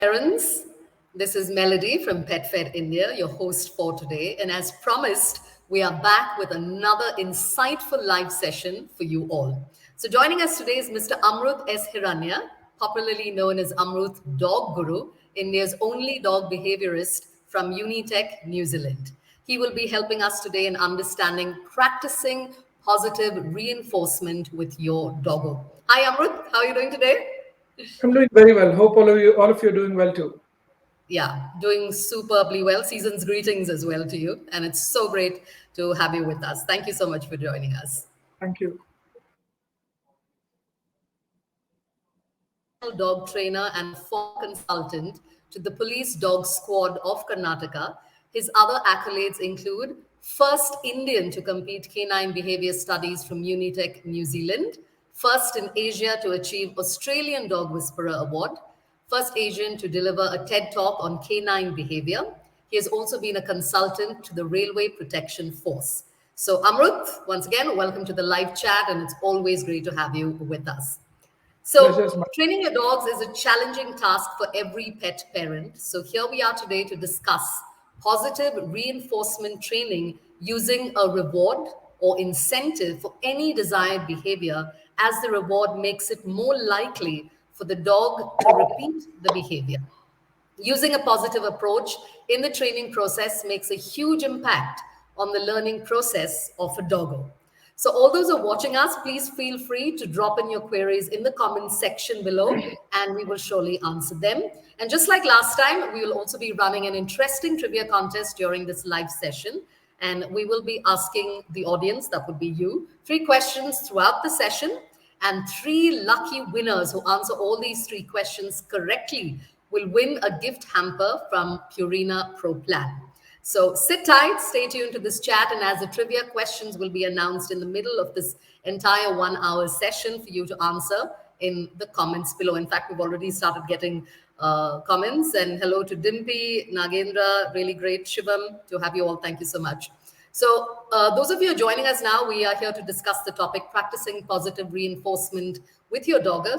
Parents, this is Melody from PetFed India, your host for today. And as promised, we are back with another insightful live session for you all. So joining us today is Mr. Amrut S. Hiranya, popularly known as Amrut Dogguru, India's only dog behaviorist from Unitec, New Zealand. He will be helping us today in understanding practicing positive reinforcement with your doggo. Hi Amrut, how are you doing today? I'm doing very well. Hope all of you are doing well too. Yeah, doing superbly well. Season's greetings as well to you. And it's so great to have you with us. Thank you so much for joining us. Thank you. Professional dog trainer and former consultant to the Police Dog Squad of Karnataka. His other accolades include first Indian to complete canine behavior studies from Unitec, New Zealand, first in Asia to achieve Australian Dog Whisperer Award, first Asian to deliver a TED Talk on canine behavior. He has also been a consultant to the Railway Protection Force. So, Amrut, once again, welcome to the live chat, and it's always great to have you with us. Pleasure's So, training your dogs is a challenging task for every pet parent. So, here we are today to discuss positive reinforcement training using a reward or incentive for any desired behavior, as the reward makes it more likely for the dog to repeat the behavior. Using a positive approach in the training process makes a huge impact on the learning process of a doggo. So, all those who are watching us, please feel free to drop in your queries in the comment section below, and we will surely answer them. And just like last time, we will also be running an interesting trivia contest during this live session. And we will be asking the audience, that would be you, 3 questions throughout the session. And 3 lucky winners who answer all these 3 questions correctly will win a gift hamper from Purina Pro Plan. So sit tight, stay tuned to this chat, and as the trivia questions will be announced in the middle of this entire 1 hour session for you to answer in the comments below. In fact, we've already started getting comments. And hello to Dimpy, Nagendra, really great. Shivam, to have you all. Thank you so much. So, those of you who are joining us now, we are here to discuss the topic practicing positive reinforcement with your doggo.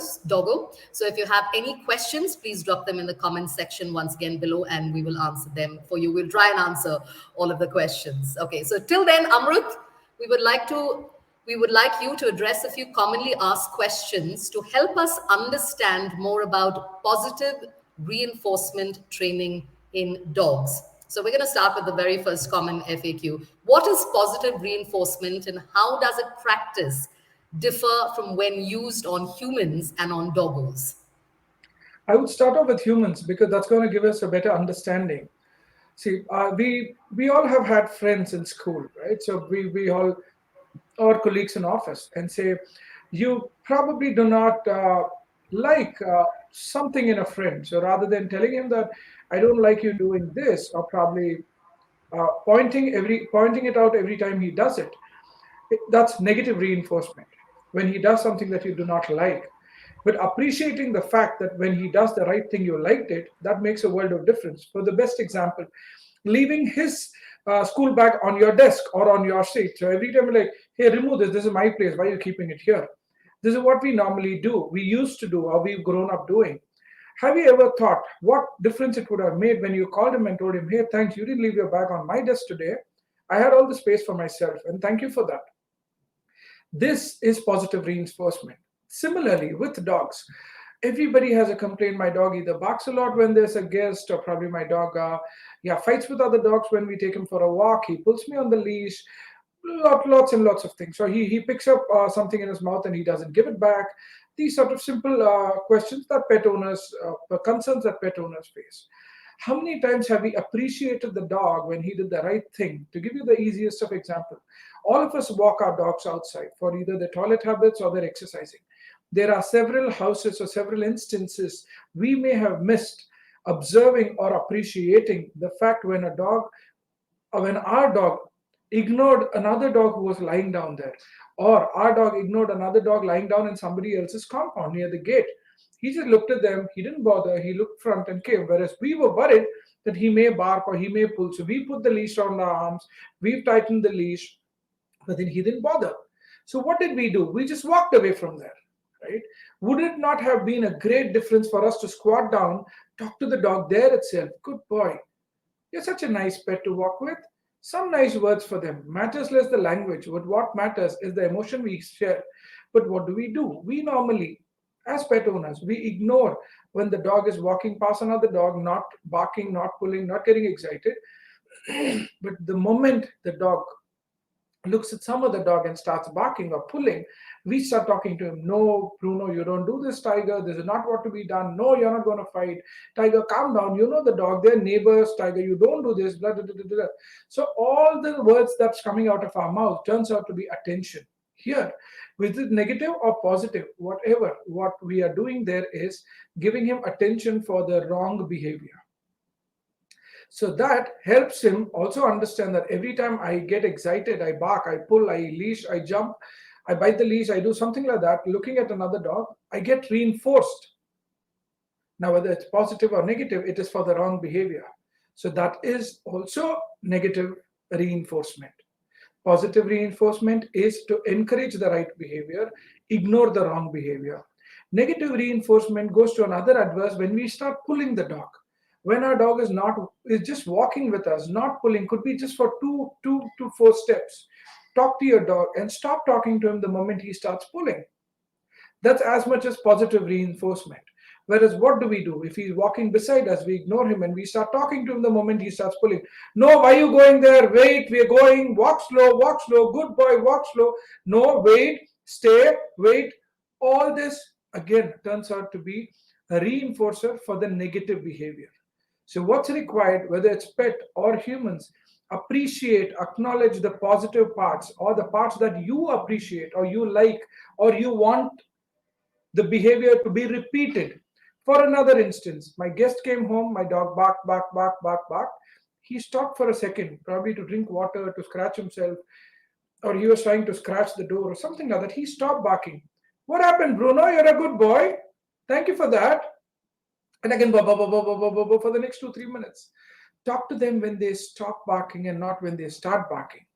So, if you have any questions, please drop them in the comments section once again below, and we will answer them for you. We'll try and answer all of the questions. Okay, so till then, Amrut, we would like you to address a few commonly asked questions to help us understand more about positive reinforcement training in dogs. So we're going to start with the very first common FAQ. What is positive reinforcement, and how does it practice differ from when used on humans and on doggos? I would start off with humans because that's going to give us a better understanding. See, we all have had friends in school, right? So we all our colleagues in office and say, you probably do not like something in a friend. So rather than telling him that I don't like you doing this, or probably pointing it out every time he does it, that's negative reinforcement. When he does something that you do not like, but appreciating the fact that when he does the right thing, you liked it, that makes a world of difference. For the best example, leaving his school bag on your desk or on your seat. So every time you're like, hey, remove this. This is my place. Why are you keeping it here? This is what we normally do. We used to do, or we've grown up doing. Have you ever thought what difference it would have made when you called him and told him, hey, thanks, you didn't leave your bag on my desk today. I had all the space for myself, and thank you for that. This is positive reinforcement. Similarly, with dogs, everybody has a complaint. My dog either barks a lot when there's a guest, or probably my dog fights with other dogs when we take him for a walk. He pulls me on the leash. Lots and lots of things. So he picks up something in his mouth and he doesn't give it back. These sort of simple questions that concerns that pet owners face. How many times have we appreciated the dog when he did the right thing? To give you the easiest of example, all of us walk our dogs outside for either their toilet habits or their exercising. There are several houses or several instances we may have missed observing or appreciating the fact when our dog ignored another dog who was lying down there, or our dog ignored another dog lying down in somebody else's compound near the gate. He just looked at them, he didn't bother, he looked front and came, whereas we were worried that he may bark or he may pull. So we put the leash around our arms, we've tightened the leash, but then he didn't bother. So what did we do? We just walked away from there, right? Would it not have been a great difference for us to squat down, Talk to the dog there itself. Good boy. You're such a nice pet to walk with. Some nice words for them. Matters less the language, but what matters is the emotion we share. But what do? We normally, as pet owners, we ignore when the dog is walking past another dog, not barking, not pulling, not getting excited. But the moment the dog looks at some other dog and starts barking or pulling, we start talking to him. No, Bruno, you don't do this, Tiger. This is not what to be done. No, you're not going to fight. Tiger, calm down. You know the dog. They're neighbors. Tiger, you don't do this. Blah, blah, blah, blah, blah. So all the words that's coming out of our mouth turns out to be attention. Here, with it negative or positive, whatever, what we are doing there is giving him attention for the wrong behavior. So that helps him also understand that every time I get excited, I bark, I pull, I leash, I jump, I bite the leash, I do something like that, looking at another dog, I get reinforced. Now, whether it's positive or negative, it is for the wrong behavior. So that is also negative reinforcement. Positive reinforcement is to encourage the right behavior, ignore the wrong behavior. Negative reinforcement goes to another adverse when we start pulling the dog. When our dog is just walking with us, not pulling, could be just for two to four steps. Talk to your dog and stop talking to him the moment he starts pulling. That's as much as positive reinforcement. Whereas what do? If he's walking beside us, we ignore him and we start talking to him the moment he starts pulling. No, why are you going there? Wait, we're going. Walk slow, good boy, walk slow. No, wait, stay, wait. All this again turns out to be a reinforcer for the negative behavior. So what's required, whether it's pet or humans, appreciate, acknowledge the positive parts or the parts that you appreciate or you like or you want the behavior to be repeated. For another instance, my guest came home, my dog barked, barked, barked, barked, barked. He stopped for a second, probably to drink water, to scratch himself, or he was trying to scratch the door or something like that. He stopped barking. What happened, Bruno? You're a good boy. Thank you for that. And again, for the next 2-3 minutes. Talk to them when they stop barking and not when they start barking.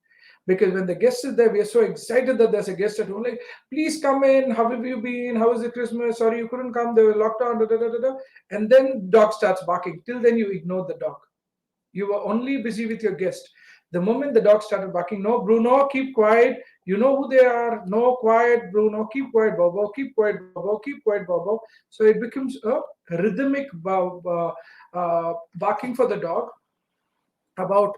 Because when the guest is there, we are so excited that there's a guest at home. Like, please come in. How have you been? How was the Christmas? Sorry, you couldn't come. They were locked down. Da, da, da, da, da. And then dog starts barking. Till then, you ignore the dog. You were only busy with your guest. The moment the dog started barking, no, Bruno, keep quiet. You know who they are. No, quiet, Bruno. Keep quiet, Bobo. Keep quiet, Bobo. Keep quiet, Bobo. So it becomes a rhythmic barking for the dog about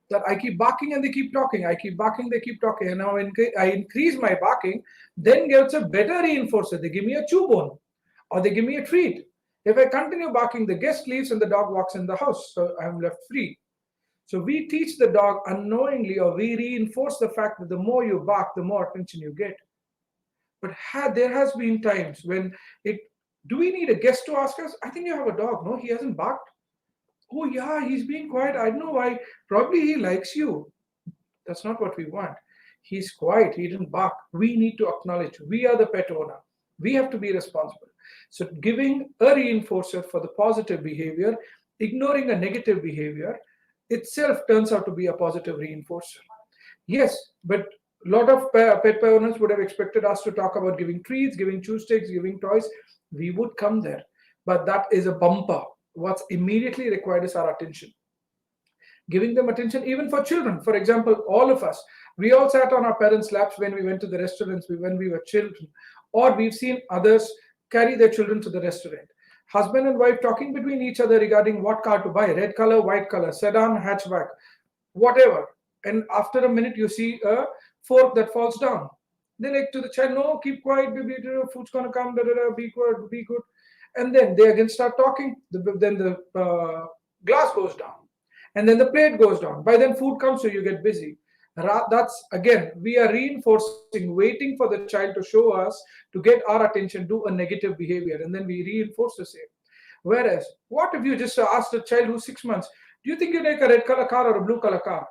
that I keep barking and they keep talking. I keep barking, they keep talking. And now I increase my barking, then gets a better reinforcer. They give me a chew bone or they give me a treat. If I continue barking, the guest leaves and the dog walks in the house. So I'm left free. So we teach the dog unknowingly, or we reinforce the fact that the more you bark, the more attention you get. But there has been times when do we need a guest to ask us? I think you have a dog. No, he hasn't barked. Oh yeah, he's being quiet. I don't know why. Probably he likes you. That's not what we want. He's quiet. He didn't bark. We need to acknowledge we are the pet owner. We have to be responsible. So giving a reinforcer for the positive behavior, ignoring a negative behavior itself turns out to be a positive reinforcer. Yes, but a lot of pet owners would have expected us to talk about giving treats, giving chew sticks, giving toys. We would come there. But that is a bumper. What's immediately required is our attention. Giving them attention, even for children. For example, all of us, we all sat on our parents' laps when we went to the restaurants when we were children, or we've seen others carry their children to the restaurant. Husband and wife talking between each other regarding what car to buy, red color, white color, sedan, hatchback, whatever. And after a minute, you see a fork that falls down. They like to the child, no, keep quiet, baby, food's going to come, be good, be good. And then they again start talking. Then the glass goes down. And then the plate goes down. By then food comes, so you get busy. That's, again, we are reinforcing, waiting for the child to show us, to get our attention, do a negative behavior. And then we reinforce the same. Whereas, what if you just asked a child who's 6 months, do you think you like a red color car or a blue color car?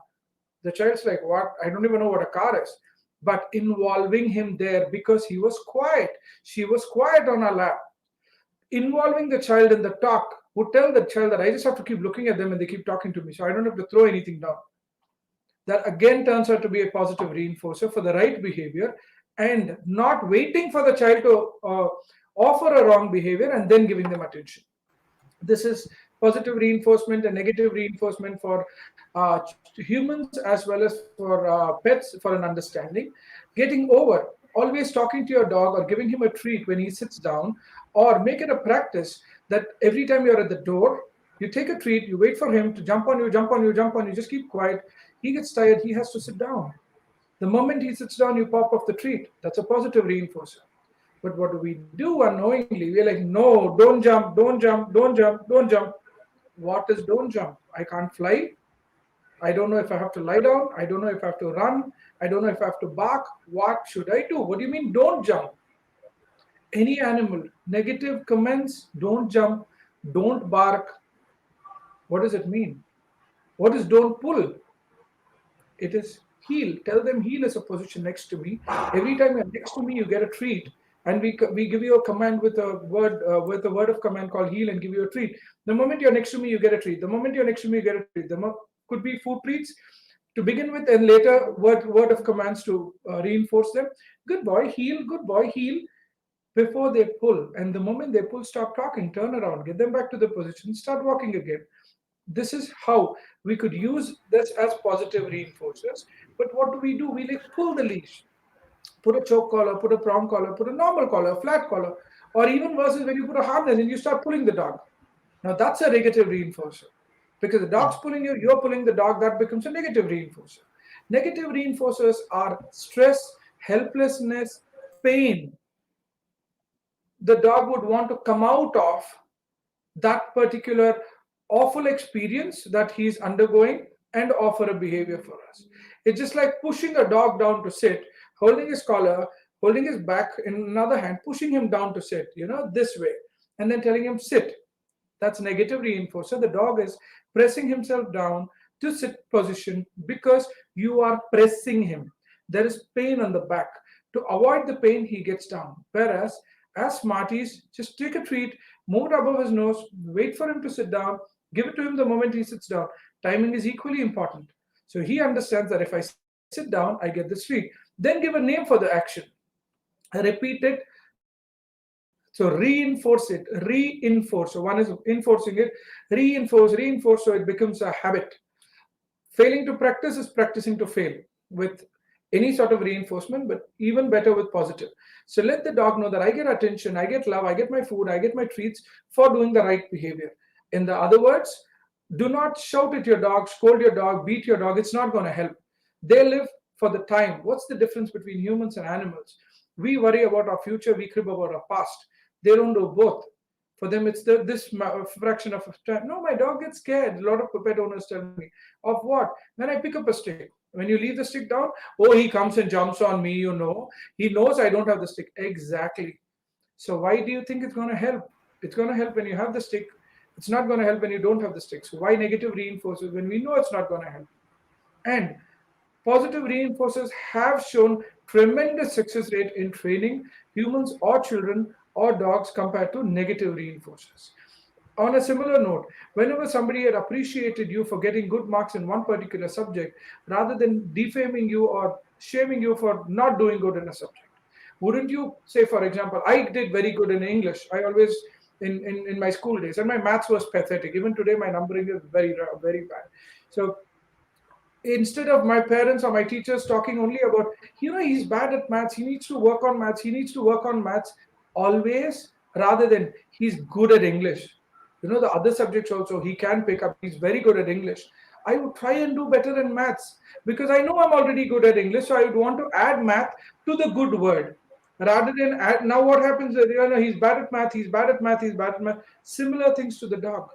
The child's like, what? I don't even know what a car is. But involving him there because he was quiet. She was quiet on her lap. Involving the child in the talk would tell the child that I just have to keep looking at them and they keep talking to me, so I don't have to throw anything down. That again turns out to be a positive reinforcer for the right behavior, and not waiting for the child to offer a wrong behavior and then giving them attention. This is positive reinforcement and negative reinforcement for humans as well as for pets for an understanding. Getting over, always talking to your dog or giving him a treat when he sits down, or make it a practice that every time you're at the door, you take a treat, you wait for him to jump on you, jump on you, jump on you, just keep quiet. He gets tired, he has to sit down. The moment he sits down, you pop off the treat. That's a positive reinforcer. But what do we do unknowingly? We're like, no, don't jump, don't jump, don't jump, don't jump. What is don't jump? I can't fly. I don't know if I have to lie down. I don't know if I have to run. I don't know if I have to bark. What should I do? What do you mean, don't jump? Any animal, negative comments, don't jump, don't bark. What does it mean? What is don't pull? It is heel. Tell them heel is a position next to me. Every time you're next to me, you get a treat. And we give you a command with a word of command called heel and give you a treat. The moment you're next to me, you get a treat. The moment you're next to me, you get a treat. Could be food treats to begin with, and later word of commands to reinforce them. Good boy, heel, before they pull. And the moment they pull, stop talking, turn around, get them back to the position, start walking again. This is how we could use this as positive reinforcers. But what do? We like pull the leash, put a choke collar, put a prong collar, put a normal collar, a flat collar, or even worse is when you put a harness and you start pulling the dog. Now that's a negative reinforcer because the dog's pulling you, you're pulling the dog, that becomes a negative reinforcer. Negative reinforcers are stress, helplessness, pain. The dog would want to come out of that particular awful experience that he's undergoing and offer a behavior for us. It's just like pushing a dog down to sit, holding his collar, holding his back in another hand, pushing him down to sit, this way, and then telling him sit. That's negative reinforcer. The dog is pressing himself down to sit position because you are pressing him. There is pain on the back. To avoid the pain, he gets down. Whereas, as Smarties, just take a treat, move it above his nose, wait for him to sit down, give it to him the moment he sits down. Timing is equally important. So he understands that if I sit down, I get this treat. Then give a name for the action. Repeat it. So reinforce it. Reinforce. So one is enforcing it. Reinforce, so it becomes a habit. Failing to practice is practicing to fail with any sort of reinforcement, but even better with positive. So let the dog know that I get attention, I get love, I get my food, I get my treats for doing the right behavior. In the other words, do not shout at your dog, scold your dog, beat your dog. It's not going to help. They live for the time. What's the difference between humans and animals? We worry about our future, we crib about our past. They don't do both. For them, it's this fraction of time. No, my dog gets scared. A lot of pet owners tell me. Of what? When I pick up a stick. When you leave the stick down, oh, he comes and jumps on me, He knows I don't have the stick. Exactly. So why do you think it's going to help? It's going to help when you have the stick. It's not going to help when you don't have the stick. So why negative reinforcers when we know it's not going to help? And positive reinforcers have shown tremendous success rate in training humans or children or dogs compared to negative reinforcers. On a similar note, whenever somebody had appreciated you for getting good marks in one particular subject, rather than defaming you or shaming you for not doing good in a subject, wouldn't you say, for example, I did very good in English. I always, in my school days, and my maths was pathetic. Even today, my numbering is very, very bad. So instead of my parents or my teachers talking only about, he's bad at maths, he needs to work on maths, always, rather than he's good at English. The other subjects also he can pick up, he's very good at English. I would try and do better in maths because I know I'm already good at English, so I would want to add math to the good word rather than add. Now what happens is, he's bad at math, he's bad at math, he's bad at math. Similar things to the dog.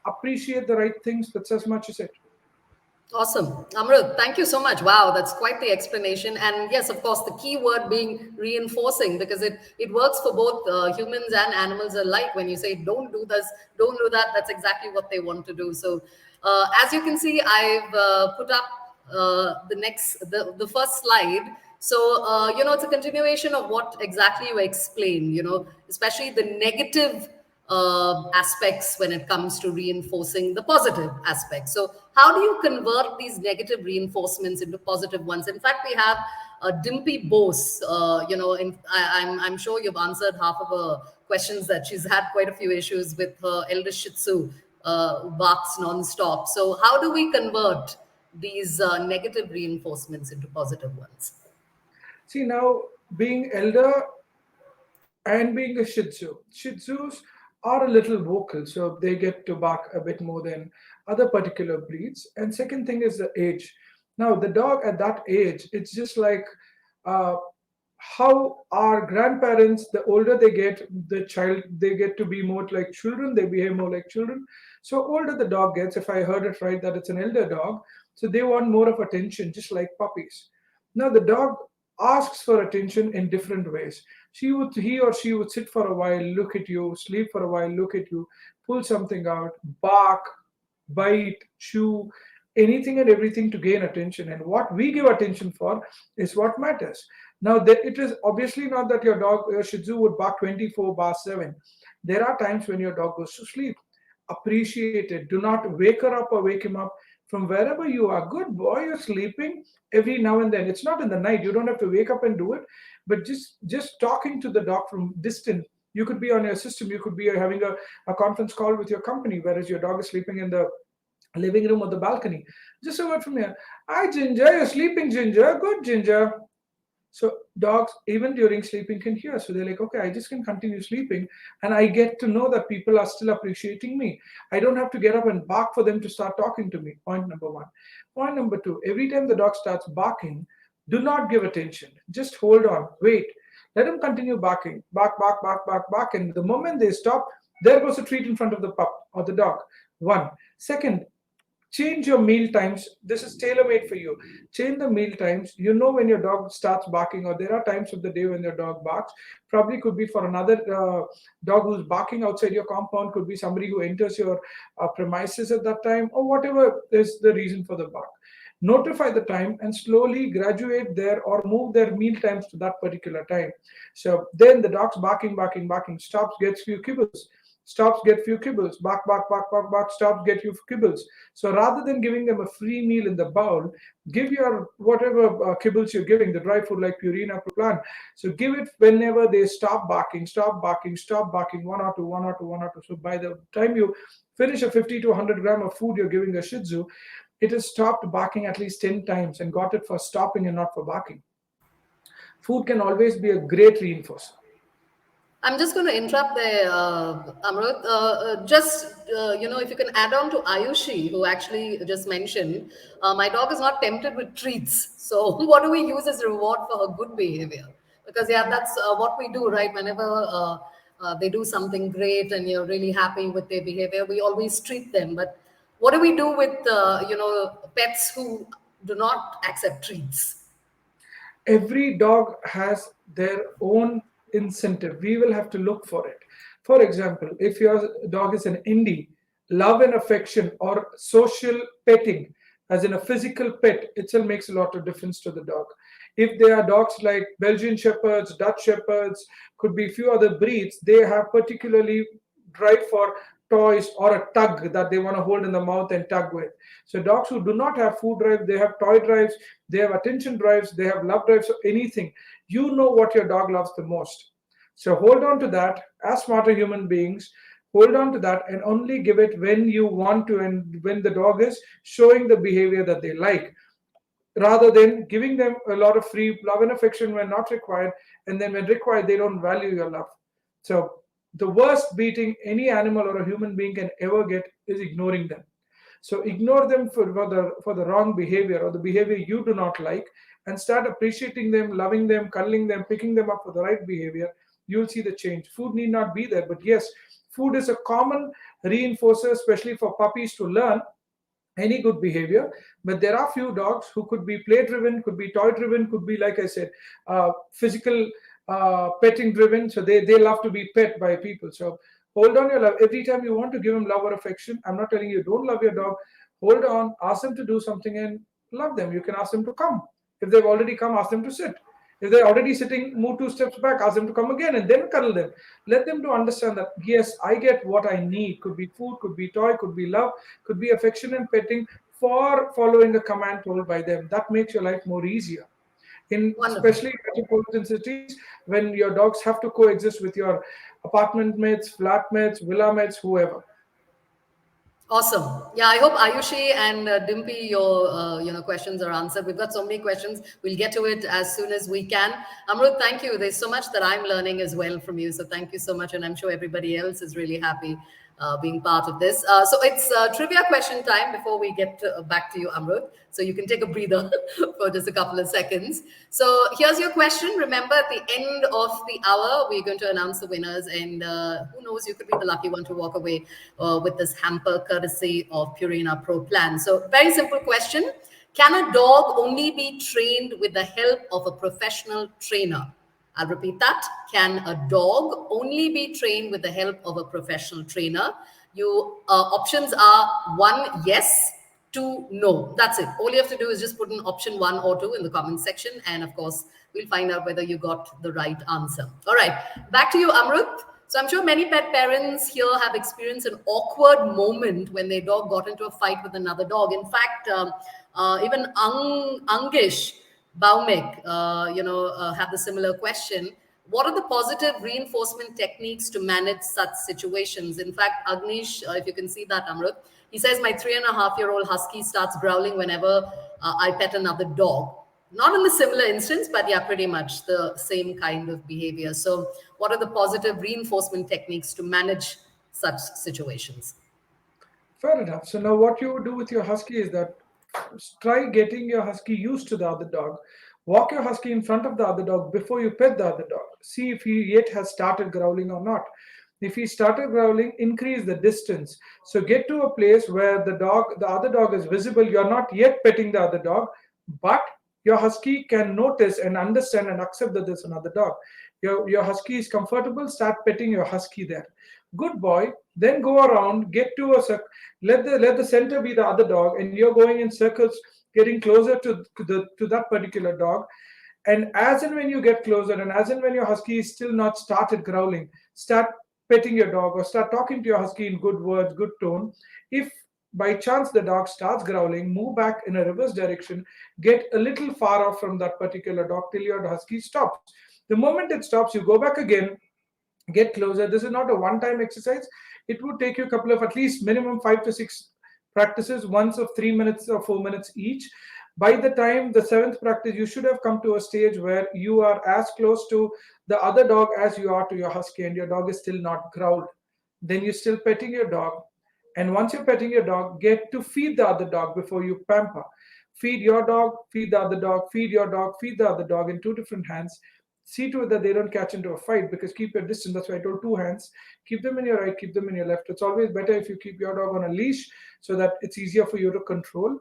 Appreciate the right things, that's as much as it. Awesome. Amrut, thank you so much. Wow, that's quite the explanation. And yes, of course, the key word being reinforcing, because it works for both humans and animals alike. When you say, don't do this, don't do that, that's exactly what they want to do. So as you can see, I've put up the first slide. So, it's a continuation of what exactly you explained, especially the negative aspects when it comes to reinforcing the positive aspects. So, how do you convert these negative reinforcements into positive ones? In fact, we have Dimpy Bose. I'm sure you've answered half of a questions that she's had quite a few issues with her elder Shih Tzu, who barks non-stop. So how do we convert these negative reinforcements into positive ones? See, now being elder and being a Shih Tzu, Shih Tzus are a little vocal, so they get to bark a bit more than other particular breeds. And second thing is the age. Now, the dog at that age, it's just like uh, how our grandparents, the older they get, the child, they get to be more like children, they behave more like children. So, older the dog gets, if I heard it right, that it's an elder dog, so they want more of attention, just like puppies. Now, the dog asks for attention in different ways. He or she would sit for a while, look at you, sleep for a while, look at you, pull something out, bark, bite, chew, anything and everything to gain attention. And what we give attention for is what matters. Now, it is obviously not that your Shih Tzu would bark 24 bar 7. There are times when your dog goes to sleep. Appreciate it. Do not wake her up or wake him up from wherever you are. Good boy, you're sleeping every now and then. It's not in the night. You don't have to wake up and do it, but just talking to the dog from distant. You could be on your system. You could be having a conference call with your company, whereas your dog is sleeping in the living room or the balcony. Just a word from here. Hi, Ginger. You're sleeping, Ginger. Good, Ginger. So dogs, even during sleeping, can hear. So they're like, okay, I just can continue sleeping, and I get to know that people are still appreciating me. I don't have to get up and bark for them to start talking to me. Point number one. Point number two, every time the dog starts barking, do not give attention. Just hold on, wait. Let them continue barking. Bark, bark, bark, bark, bark. And the moment they stop, there goes a treat in front of the pup or the dog. One. Second, change your meal times. This is tailor made for you. Change the meal times. You know when your dog starts barking, or there are times of the day when your dog barks. Probably could be for another dog who's barking outside your compound, could be somebody who enters your premises at that time, or whatever is the reason for the bark. Notify the time and slowly graduate there or move their meal times to that particular time. So then the dog's barking, barking, barking, stops, gets few kibbles, stops, get few kibbles, bark, bark, bark, bark, bark, stops, get few kibbles. So rather than giving them a free meal in the bowl, give your whatever kibbles you're giving, the dry food like Purina, Plan. So give it whenever they stop barking, stop barking, stop barking, one or two, one or two, one or two. So by the time you finish a 50 to 100 gram of food you're giving a Shih Tzu, it has stopped barking at least 10 times and got it for stopping and not for barking. Food can always be a great reinforcer. I'm just going to interrupt there, Amrut. Just, if you can add on to Ayushi, who actually just mentioned, my dog is not tempted with treats. So, what do we use as a reward for her good behavior? Because, yeah, that's what we do, right? Whenever they do something great and you're really happy with their behavior, we always treat them. But what do we do with, pets who do not accept treats? Every dog has their own incentive. We will have to look for it. For example, if your dog is an indie, love and affection or social petting, as in a physical pet, itself makes a lot of difference to the dog. If they are dogs like Belgian Shepherds, Dutch Shepherds, could be few other breeds, they have particularly drive for toys or a tug that they want to hold in the mouth and tug with. So dogs who do not have food drive, they have toy drives, they have attention drives, they have love drives, or anything. You know what your dog loves the most. So hold on to that as smarter human beings. Hold on to that and only give it when you want to and when the dog is showing the behavior that they like, rather than giving them a lot of free love and affection when not required, and then when required, they don't value your love. So the worst beating any animal or a human being can ever get is ignoring them. So ignore them for the wrong behavior or the behavior you do not like, and start appreciating them, loving them, cuddling them, picking them up for the right behavior. You'll see the change. Food need not be there, but yes, food is a common reinforcer, especially for puppies to learn any good behavior. But there are few dogs who could be play driven, could be toy driven, could be, like I said, physical petting driven. So they love to be pet by people. So hold on your love every time you want to give them love or affection. I'm not telling you don't love your dog. Hold on, ask them to do something and love them. You can ask them to come. If they've already come, ask them to sit. If they're already sitting, move 2 steps back, ask them to come again, and then cuddle them. Let them to understand that, yes, I get what I need. Could be food, could be toy, could be love, could be affection and petting for following a command told by them. That makes your life more easier. in Wonderful. especially metropolitan cities, when your dogs have to coexist with your apartment mates, flatmates, villa mates, whoever. Awesome. Yeah, I hope Ayushi and Dimpy, your questions are answered. We've got so many questions. We'll get to it as soon as we can. Amrut, thank you. There's so much that I'm learning as well from you. So thank you so much, and I'm sure everybody else is really happy being part of this. So it's trivia question time before we get back to you, Amrut. So you can take a breather for just a couple of seconds. So here's your question. Remember, at the end of the hour, we're going to announce the winners, and who knows, you could be the lucky one to walk away with this hamper courtesy of Purina Pro Plan. So, very simple question. Can a dog only be trained with the help of a professional trainer? I'll repeat that. Can a dog only be trained with the help of a professional trainer? You options are one, yes, two, no. That's it. All you have to do is just put in option one or two in the comment section, and of course, we'll find out whether you got the right answer. All right, back to you, Amrut. So I'm sure many pet parents here have experienced an awkward moment when their dog got into a fight with another dog. In fact, even Angish Baumik, had the similar question. What are the positive reinforcement techniques to manage such situations? In fact, Agnish, if you can see that, Amrut, he says, my 3.5-year-old husky starts growling whenever I pet another dog. Not in the similar instance, but yeah, pretty much the same kind of behavior. So, what are the positive reinforcement techniques to manage such situations? Fair enough. So now what you would do with your husky is that try getting your husky used to the other dog. Walk your husky in front of the other dog before you pet the other dog. See if he yet has started growling or not. If he started growling, increase the distance. So get to a place where the other dog is visible. You're not yet petting the other dog, but your husky can notice and understand and accept that there's another dog. Your husky is comfortable, start petting your husky there. Good boy. Then go around, get to let the center be the other dog, and you're going in circles, getting closer to that particular dog. And as and when you get closer, and as and when your husky is still not started growling, start petting your dog or start talking to your husky in good words, good tone. If by chance the dog starts growling, move back in a reverse direction, get a little far off from that particular dog till your husky stops. The moment it stops, you go back again, get closer. This is not a one time exercise. It would take you a couple of, at least minimum 5 to 6 practices, once of 3 minutes or 4 minutes each. By the time the seventh practice, you should have come to a stage where you are as close to the other dog as you are to your husky, and your dog is still not growled. Then you're still petting your dog. And once you're petting your dog, get to feed the other dog before you pamper. Feed your dog, feed the other dog, feed your dog, feed the other dog in two different hands. See to it that they don't catch into a fight, because keep your distance. That's why I told two hands. Keep them in your right, keep them in your left. It's always better if you keep your dog on a leash so that it's easier for you to control.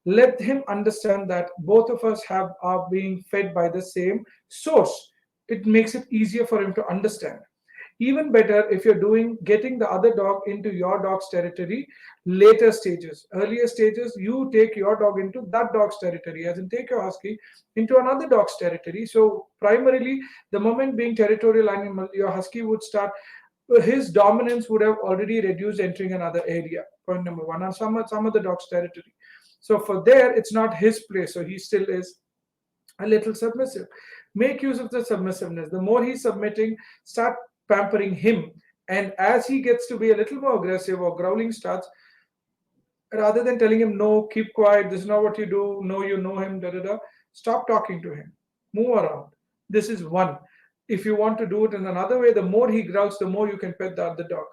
Let him understand that both of us are being fed by the same source. It makes it easier for him to understand. Even better if you're doing getting the other dog into your dog's territory, later stages. Earlier stages, you take your dog into that dog's territory, as in take your husky into another dog's territory. So primarily, the moment being territorial animal, your husky would start, his dominance would have already reduced entering another area. Point number one, and some other dog's territory. So for there, it's not his place. So he still is a little submissive. Make use of the submissiveness. The more he's submitting, start pampering him. And as he gets to be a little more aggressive or growling starts, rather than telling him, no, keep quiet, this is not what you do, no, you know him, da da da, stop talking to him. Move around. This is one. If you want to do it in another way, the more he growls, the more you can pet the other dog.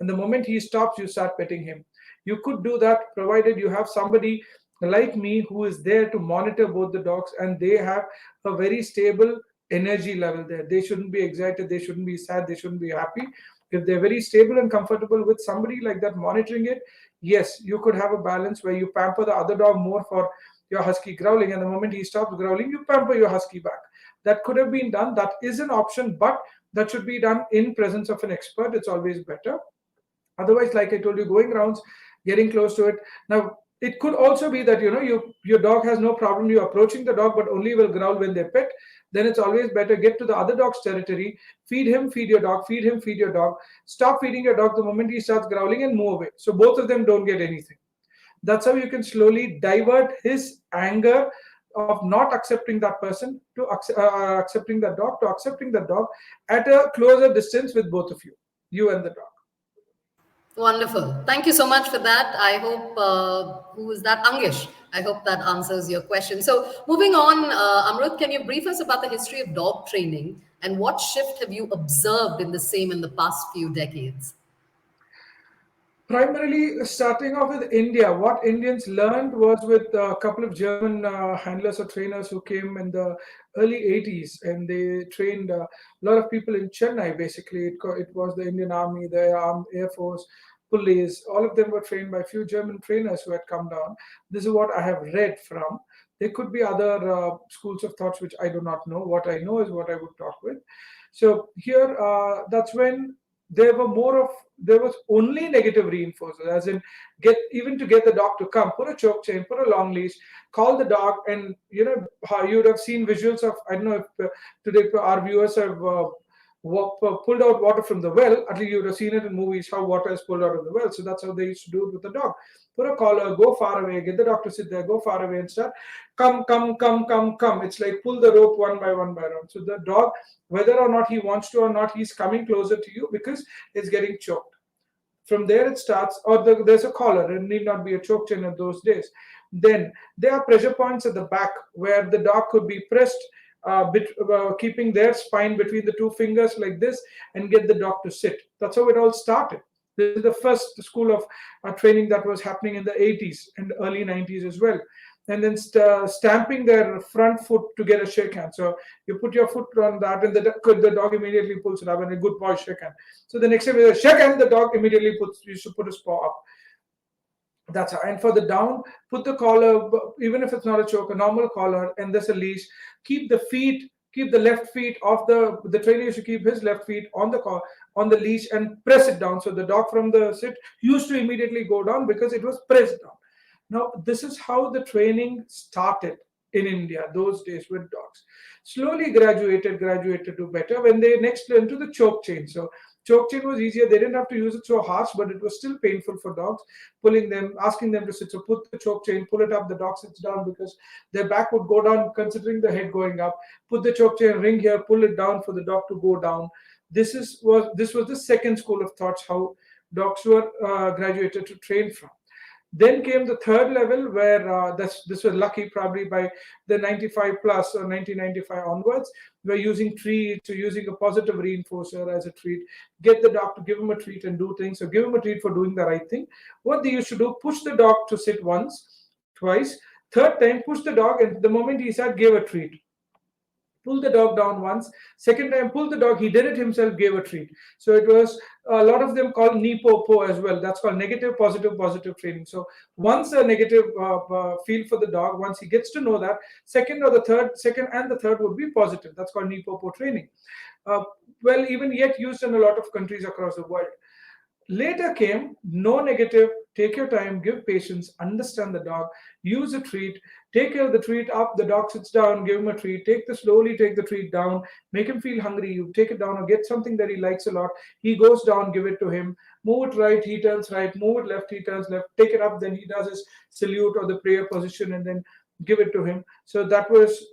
And the moment he stops, you start petting him. You could do that provided you have somebody like me who is there to monitor both the dogs, and they have a very stable energy level there. They shouldn't be excited, they shouldn't be sad, they shouldn't be happy. If they're very stable and comfortable with somebody like that monitoring it, yes, you could have a balance where you pamper the other dog more for your husky growling, and the moment he stops growling, you pamper your husky back. That could have been done. That is an option, but that should be done in presence of an expert. It's always better. Otherwise, like I told you, going rounds, getting close to it. Now, it could also be that your dog has no problem. You're approaching the dog, but only will growl when they pet. Then it's always better get to the other dog's territory, feed him, feed your dog, feed him, feed your dog. Stop feeding your dog the moment he starts growling and move away. So both of them don't get anything. That's how you can slowly divert his anger of not accepting that person to accepting that dog to accepting the dog at a closer distance with both of you, you and the dog. Wonderful. Thank you so much for that. I hope, who is that? Angish. I hope that answers your question. So, moving on, Amrut, can you brief us about the history of dog training and what shift have you observed in the same in the past few decades? Primarily, starting off with India, what Indians learned was with a couple of German handlers or trainers who came in the early 80s, and they trained a lot of people in Chennai. Basically, it was the Indian Army, the Air Force, police. All of them were trained by a few German trainers who had come down. This is what I have read from. There could be other schools of thoughts which I do not know. What I know is what I would talk with. So here, that's when there were more of there was only negative reinforcers, as in get even to get the dog to come, put a choke chain, put a long leash, call the dog, and how you would have seen visuals of, I don't know if today our viewers have pulled out water from the well. At least you would have seen it in movies how water is pulled out of the well. So that's how they used to do it with the dog. Put a collar, go far away, get the dog to sit there, go far away and start come, come, come, come, come. It's like pull the rope one by one by one. So the dog, whether or not he wants to or not, he's coming closer to you because it's getting choked. From there it starts, or there's a collar. It need not be a choke chain in those days. Then there are pressure points at the back where the dog could be pressed, keeping their spine between the two fingers like this, and get the dog to sit. That's how it all started. This is the first school of training that was happening in the 80s and early 90s as well. And then stamping their front foot to get a shake hand. So you put your foot on that, and the dog immediately pulls it up, and a good boy shake hand. So the next time you shake hand, the dog immediately used to put his paw up. That's how. And for the down, put the collar, even if it's not a choke, a normal collar, and there's a leash. Keep the left feet off the trainer used to keep his left feet on the leash and press it down. So the dog from the sit used to immediately go down because it was pressed down. Now, this is how the training started in India those days with dogs. Slowly graduated to better when they next learned to the choke chain. So choke chain was easier. They didn't have to use it so harsh, but it was still painful for dogs, pulling them, asking them to sit. So put the choke chain, pull it up, the dog sits down because their back would go down considering the head going up. Put the choke chain, ring here, pull it down for the dog to go down. This was the second school of thoughts how dogs were graduated to train from. Then came the third level where this was lucky, probably by the 95 plus or 1995 onwards. We're using treats, so using a positive reinforcer as a treat. Get the dog to give him a treat and do things. So give him a treat for doing the right thing. What they used to do, push the dog to sit once, twice, third time, push the dog, and the moment he sat, give a treat. Pull the dog down once, second time pull the dog, he did it himself, gave a treat. So it was a lot of them called NEPO as well. That's called negative positive training. So once a negative feel for the dog, once he gets to know that, second and the third would be positive. That's called NEPO training. Well, even yet used in a lot of countries across the world. Later came no negative, take your time, give patience, understand the dog, use a treat, take care of the treat up, the dog sits down, give him a treat, slowly take the treat down, make him feel hungry, you take it down or get something that he likes a lot, he goes down, give it to him, move it right, he turns right, move it left, he turns left, take it up, then he does his salute or the prayer position and then give it to him. So that was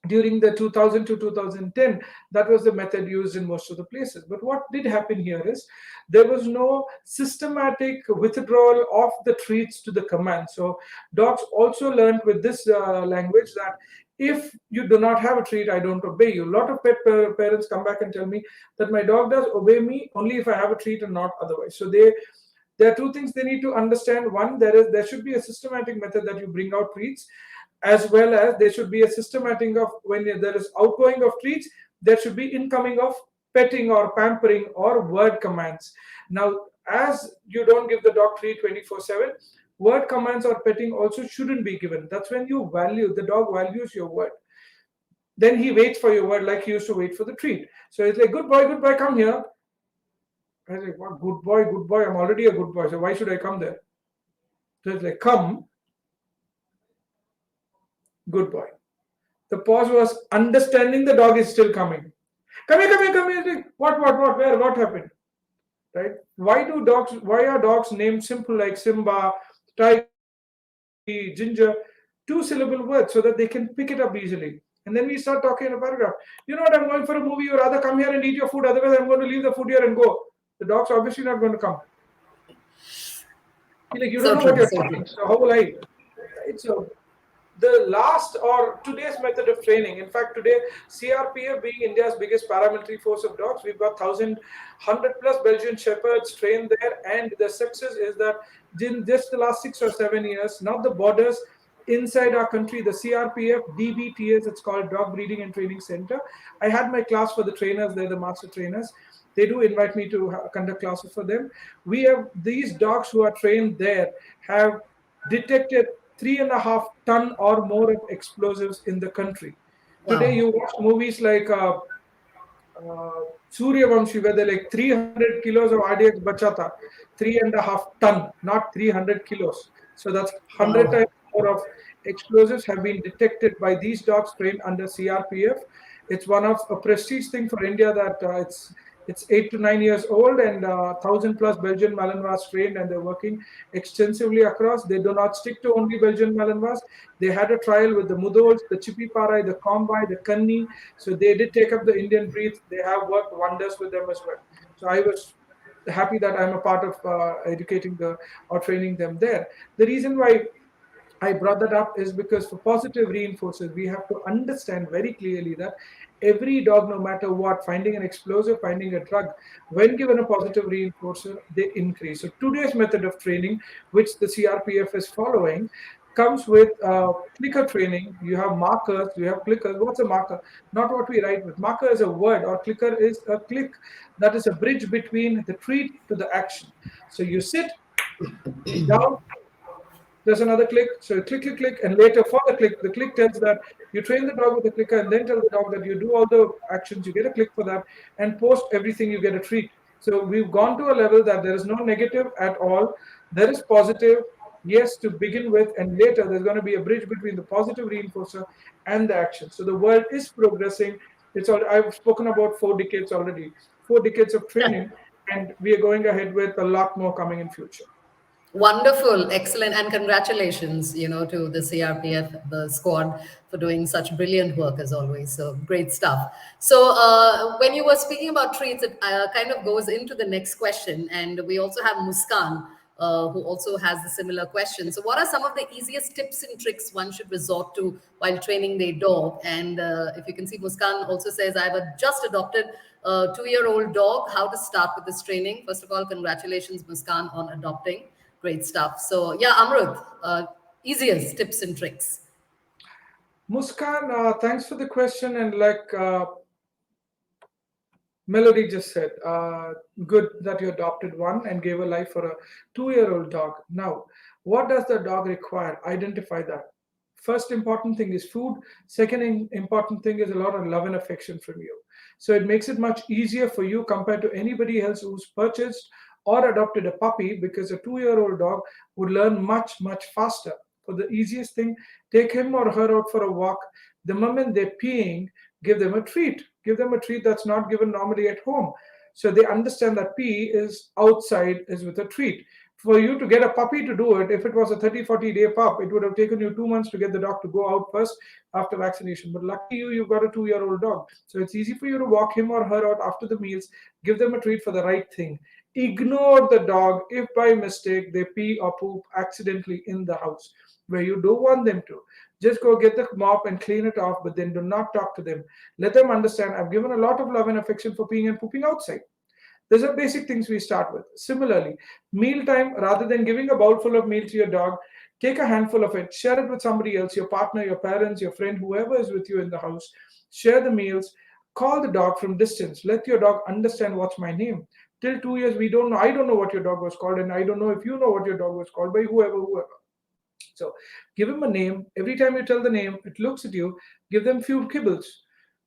during the 2000 to 2010, that was the method used in most of the places. But what did happen here is there was no systematic withdrawal of the treats to the command. So dogs also learned with this language that if you do not have a treat, I don't obey you. A lot of pet parents come back and tell me that my dog does obey me only if I have a treat and not otherwise. So there are two things they need to understand. One, there should be a systematic method that you bring out treats, as well as there should be a systematic of when there is outgoing of treats, there should be incoming of petting or pampering or word commands. Now, as you don't give the dog treat 24/7, word commands or petting also shouldn't be given. That's when the dog values your word. Then he waits for your word like he used to wait for the treat. So it's like, good boy, come here. I was like, what, good boy, I'm already a good boy, so why should I come there? So it's like, come, good boy. The pause was understanding the dog is still coming. Come here. What, where, what happened? Right? Why are dogs named simple like Simba, Tiger, Rocky, Ginger? two-syllable words so that they can pick it up easily. And then we start talking in a paragraph. You know what? I'm going for a movie. You rather come here and eat your food. Otherwise, I'm going to leave the food here and go. The dog's obviously not going to come. You're like, you don't So know what true, you're so talking. true. So how will I? Right? So the last or today's method of training. In fact, today CRPF being India's biggest paramilitary force of dogs, we've got 1,100 plus Belgian shepherds trained there, and the success is that in just the last 6 or 7 years, now the borders inside our country, the CRPF DBTS, it's called Dog Breeding and Training Center. I had my class for the trainers, they're the master trainers. They do invite me to conduct classes for them. We have these dogs who are trained there have detected 3.5 ton or more of explosives in the country. Today, Wow. you watch movies like Surya Vamshi, where they're like 300 kilos of RDX bachata, 3.5 ton, not 300 kilos. So that's 100 Wow. times more of explosives have been detected by these dogs trained under CRPF. It's one of a prestige thing for India that it's 8 to 9 years old and 1,000 plus Belgian Malinois trained, and they're working extensively across. They do not stick to only Belgian Malinois. They had a trial with the Mudols, the Chippy Parai, the Kombai, the Kanni. So they did take up the Indian breeds. They have worked wonders with them as well. So I was happy that I'm a part of educating the or training them there. The reason why I brought that up is because for positive reinforcers, we have to understand very clearly that every dog, no matter what, finding an explosive, finding a drug, when given a positive reinforcer, they increase. So today's method of training, which the CRPF is following, comes with clicker training. You have markers, you have clickers. What's a marker? Not what we write with. Marker is a word, or clicker is a click. That is a bridge between the treat to the action. So you sit down, there's another click. So click, click, click, and later for the click tells that you train the dog with the clicker, and then tell the dog that you do all the actions, you get a click for that, and post everything, you get a treat. So we've gone to a level that there is no negative at all. There is positive, yes, to begin with, and later there's going to be a bridge between the positive reinforcer and the action. So the world is progressing. It's all I've spoken about 4 decades already, 4 decades of training, and we are going ahead with a lot more coming in future. Wonderful, excellent, and congratulations, to the CRPF, the squad, for doing such brilliant work as always. So great stuff. So when you were speaking about treats, it kind of goes into the next question, and we also have Muskan, who also has a similar question. So, what are some of the easiest tips and tricks one should resort to while training their dog? And if you can see, Muskan also says, I have just adopted a 2-year-old dog. How to start with this training? First of all, congratulations, Muskan, on adopting. Great stuff. So, yeah, Amrut, easiest tips and tricks. Muskan, thanks for the question. And like Melody just said, good that you adopted one and gave a life for a 2-year-old dog. Now, what does the dog require? Identify that. First important thing is food. Second important thing is a lot of love and affection from you. So it makes it much easier for you compared to anybody else who's purchased or adopted a puppy, because a 2-year-old dog would learn much, much faster. For the easiest thing, take him or her out for a walk. The moment they're peeing, give them a treat. Give them a treat that's not given normally at home. So they understand that pee is outside, is with a treat. For you to get a puppy to do it, if it was a 30, 40-day pup, it would have taken you 2 months to get the dog to go out first after vaccination. But lucky you, you've got a 2-year-old dog. So it's easy for you to walk him or her out after the meals, give them a treat for the right thing. Ignore the dog if by mistake they pee or poop accidentally in the house where you don't want them to. Just go get the mop and clean it off, but then do not talk to them. Let them understand I've given a lot of love and affection for peeing and pooping outside. These are basic things we start with. Similarly, mealtime, rather than giving a bowl full of meal to your dog, take a handful of it, share it with somebody else, your partner, your parents, your friend, whoever is with you in the house. Share the meals, call the dog from distance. Let your dog understand what's my name. Till 2 years, we don't know. I don't know what your dog was called, and I don't know if you know what your dog was called by whoever. So give him a name. Every time you tell the name, it looks at you. Give them few kibbles.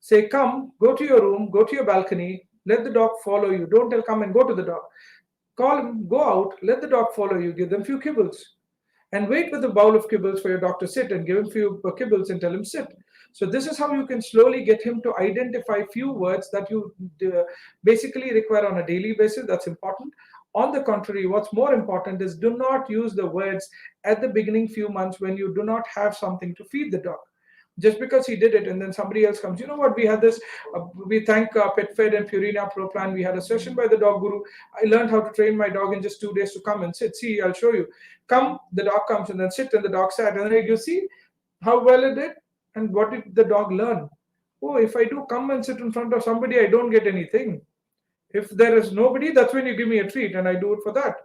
Say, come, go to your room, go to your balcony. Let the dog follow you. Don't tell, come and go to the dog. Call him, go out, let the dog follow you. Give them few kibbles. And wait with a bowl of kibbles for your dog to sit, and give him few kibbles and tell him sit. So this is how you can slowly get him to identify few words that you basically require on a daily basis. That's important. On the contrary, what's more important is do not use the words at the beginning few months when you do not have something to feed the dog. Just because he did it and then somebody else comes, you know what, we had this, we thank PetFed and Purina Pro Plan. We had a session by the Dogguru. I learned how to train my dog in just 2 days to come and sit. See, I'll show you. Come, the dog comes and then sit, and the dog sat. And then you see how well it did. And what did the dog learn? Oh, if I do come and sit in front of somebody, I don't get anything. If there is nobody, that's when you give me a treat, and I do it for that.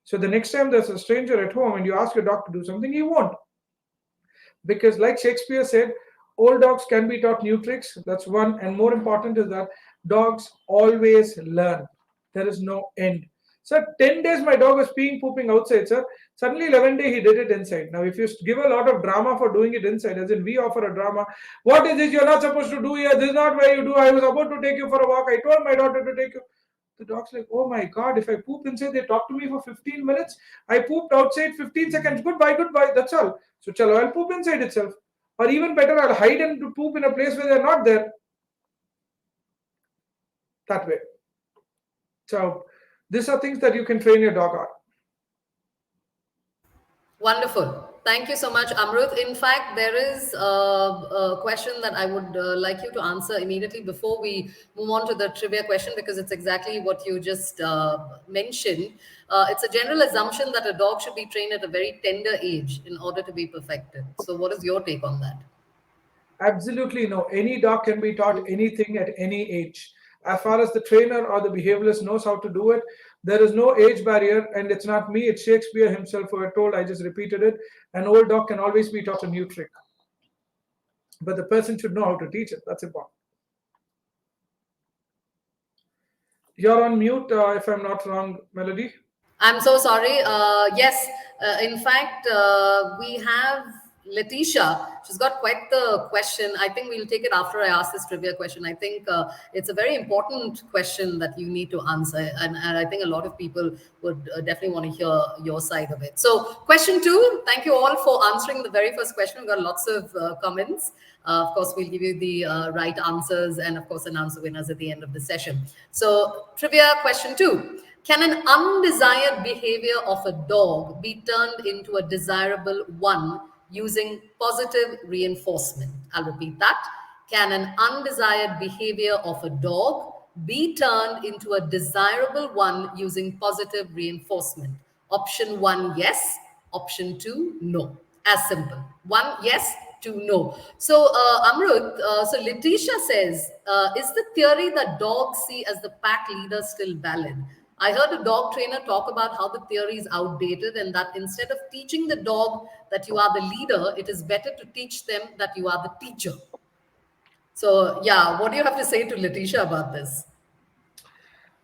So the next time there's a stranger at home and you ask your dog to do something, he won't. Because, like Shakespeare said, old dogs can be taught new tricks. That's one. And more important is that dogs always learn. There is no end. Sir, 10 days my dog was peeing, pooping outside, sir. Suddenly, 11th day, he did it inside. Now, if you give a lot of drama for doing it inside, as in we offer a drama, what is this? You're not supposed to do here. This is not where you do. I was about to take you for a walk. I told my daughter to take you. The dog's like, oh my God, if I poop inside, they talk to me for 15 minutes. I pooped outside 15 seconds. Goodbye, goodbye. That's all. So, chalo, I'll poop inside itself. Or even better, I'll hide and poop in a place where they're not there. That way. So, these are things that you can train your dog on. Wonderful. Thank you so much, Amrut. In fact, there is a question that I would like you to answer immediately before we move on to the trivia question, because it's exactly what you just mentioned. It's a general assumption that a dog should be trained at a very tender age in order to be perfected. So, what is your take on that? Absolutely no. Any dog can be taught anything at any age. As far as the trainer or the behaviorist knows how to do it, there is no age barrier, and it's not me, it's Shakespeare himself who had told, I just repeated it. An old dog can always be taught a new trick. But the person should know how to teach it. That's important. You're on mute, if I'm not wrong, Melody. I'm so sorry. Yes, in fact, we have Letitia. She's got quite the question. I think we'll take it after I ask this trivia question. I think it's a very important question that you need to answer. And I think a lot of people would definitely want to hear your side of it. So, question two, thank you all for answering the very first question. We've got lots of comments. Of course, we'll give you the right answers and, of course, announce the winners at the end of the session. So, trivia question two. Can an undesired behavior of a dog be turned into a desirable one using positive reinforcement? I'll repeat that. Can an undesired behavior of a dog be turned into a desirable one using positive reinforcement? Option one, yes. Option two, no. As simple. One, yes. Two, no. So, Amrut, so Letitia says, is the theory that dogs see as the pack leader still valid? I heard a dog trainer talk about how the theory is outdated and that instead of teaching the dog that you are the leader, it is better to teach them that you are the teacher. So, yeah, what do you have to say to Letitia about this?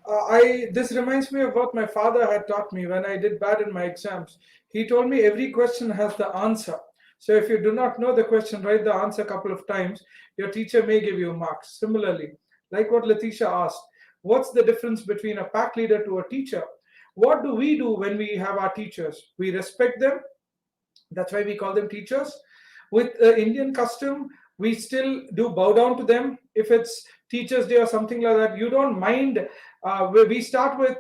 I This reminds me of what my father had taught me when I did bad in my exams. He told me every question has the answer. So if you do not know the question, write the answer a couple of times. Your teacher may give you marks. Similarly, like what Letitia asked, what's the difference between a pack leader to a teacher? What do we do when we have our teachers? We respect them. That's why we call them teachers. With Indian custom, we still do bow down to them. If it's Teachers' Day or something like that, you don't mind. We start with,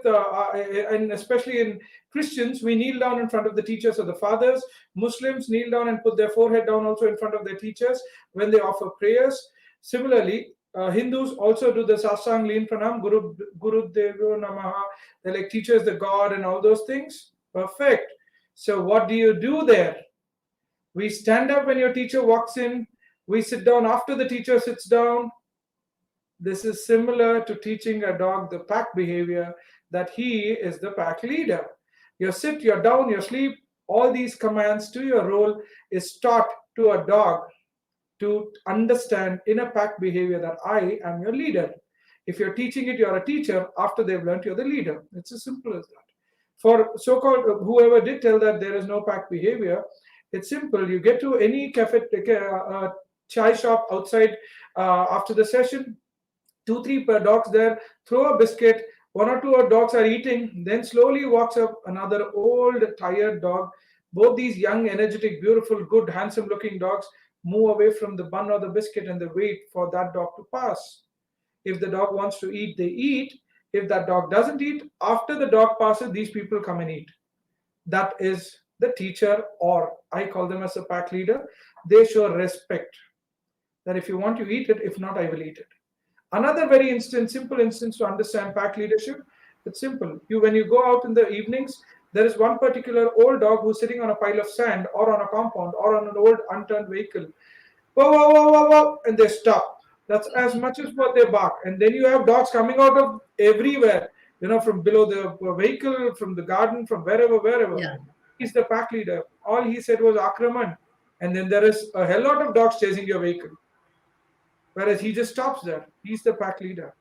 and especially in Christians, we kneel down in front of the teachers or the fathers. Muslims kneel down and put their forehead down also in front of their teachers when they offer prayers. Similarly, Hindus also do the Sasang Lean Pranam, Guru Devo Namaha. They're like teachers, the God, and all those things. Perfect. So, what do you do there? We stand up when your teacher walks in. We sit down after the teacher sits down. This is similar to teaching a dog the pack behavior, that he is the pack leader. Your sit, your down, your sleep, all these commands to your role is taught to a dog to understand in a pack behavior that I am your leader. If you're teaching it, you're a teacher. After they've learned, you're the leader. It's as simple as that. For so-called whoever did tell that there is no pack behavior, it's simple. You get to any cafe, chai shop outside after the session, 2-3 dogs there, throw a biscuit, 1 or 2 dogs are eating, then slowly walks up another old tired dog. Both these young, energetic, beautiful, good, handsome looking dogs move away from the bun or the biscuit and they wait for that dog to pass. If the dog wants to eat, they eat. If that dog doesn't eat, after the dog passes, these people come and eat. That is the teacher, or I call them as a pack leader. They show respect that if you want, you eat it. If not, I will eat it. Another very simple instance to understand pack leadership. It's simple. When you go out in the evenings, there is one particular old dog who's sitting on a pile of sand or on a compound or on an old unturned vehicle. Whoa, whoa, whoa, whoa, whoa, and they stop. That's as much as what they bark. And then you have dogs coming out of everywhere, from below the vehicle, from the garden, from wherever, wherever. Yeah. He's the pack leader. All he said was Akraman. And then there is a hell lot of dogs chasing your vehicle. Whereas he just stops there. He's the pack leader.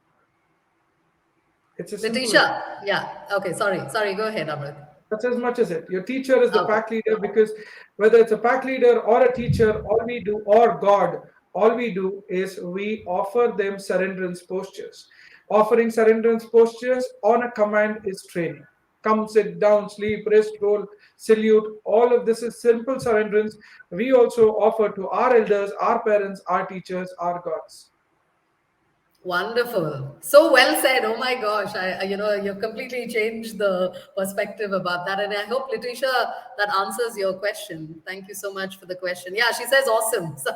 It's as simple as Letitia, yeah. Okay, sorry. Go ahead, Amrit. that's as much as it. Your teacher is the Okay. pack leader, because whether it's a pack leader or a teacher, all we do, or God, all we do is we offer them surrenderance postures. Offering surrenderance postures on a command is training. Come, sit down, sleep, rest, roll, salute. All of this is simple surrenderance. We also offer to our elders, our parents, our teachers, our gods. Wonderful. So well said. Oh my gosh. You've completely changed the perspective about that. And I hope, Letitia, that answers your question. Thank you so much for the question. Yeah, she says awesome. So,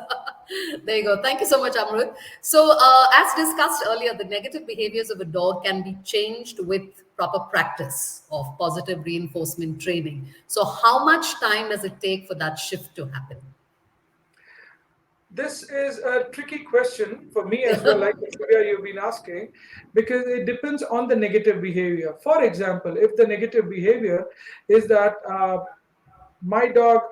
there you go. Thank you so much, Amrut. So, as discussed earlier, the negative behaviors of a dog can be changed with proper practice of positive reinforcement training. So, how much time does it take for that shift to happen? This is a tricky question for me as well, like Surya, you've been asking, because it depends on the negative behavior. For example, if the negative behavior is that my dog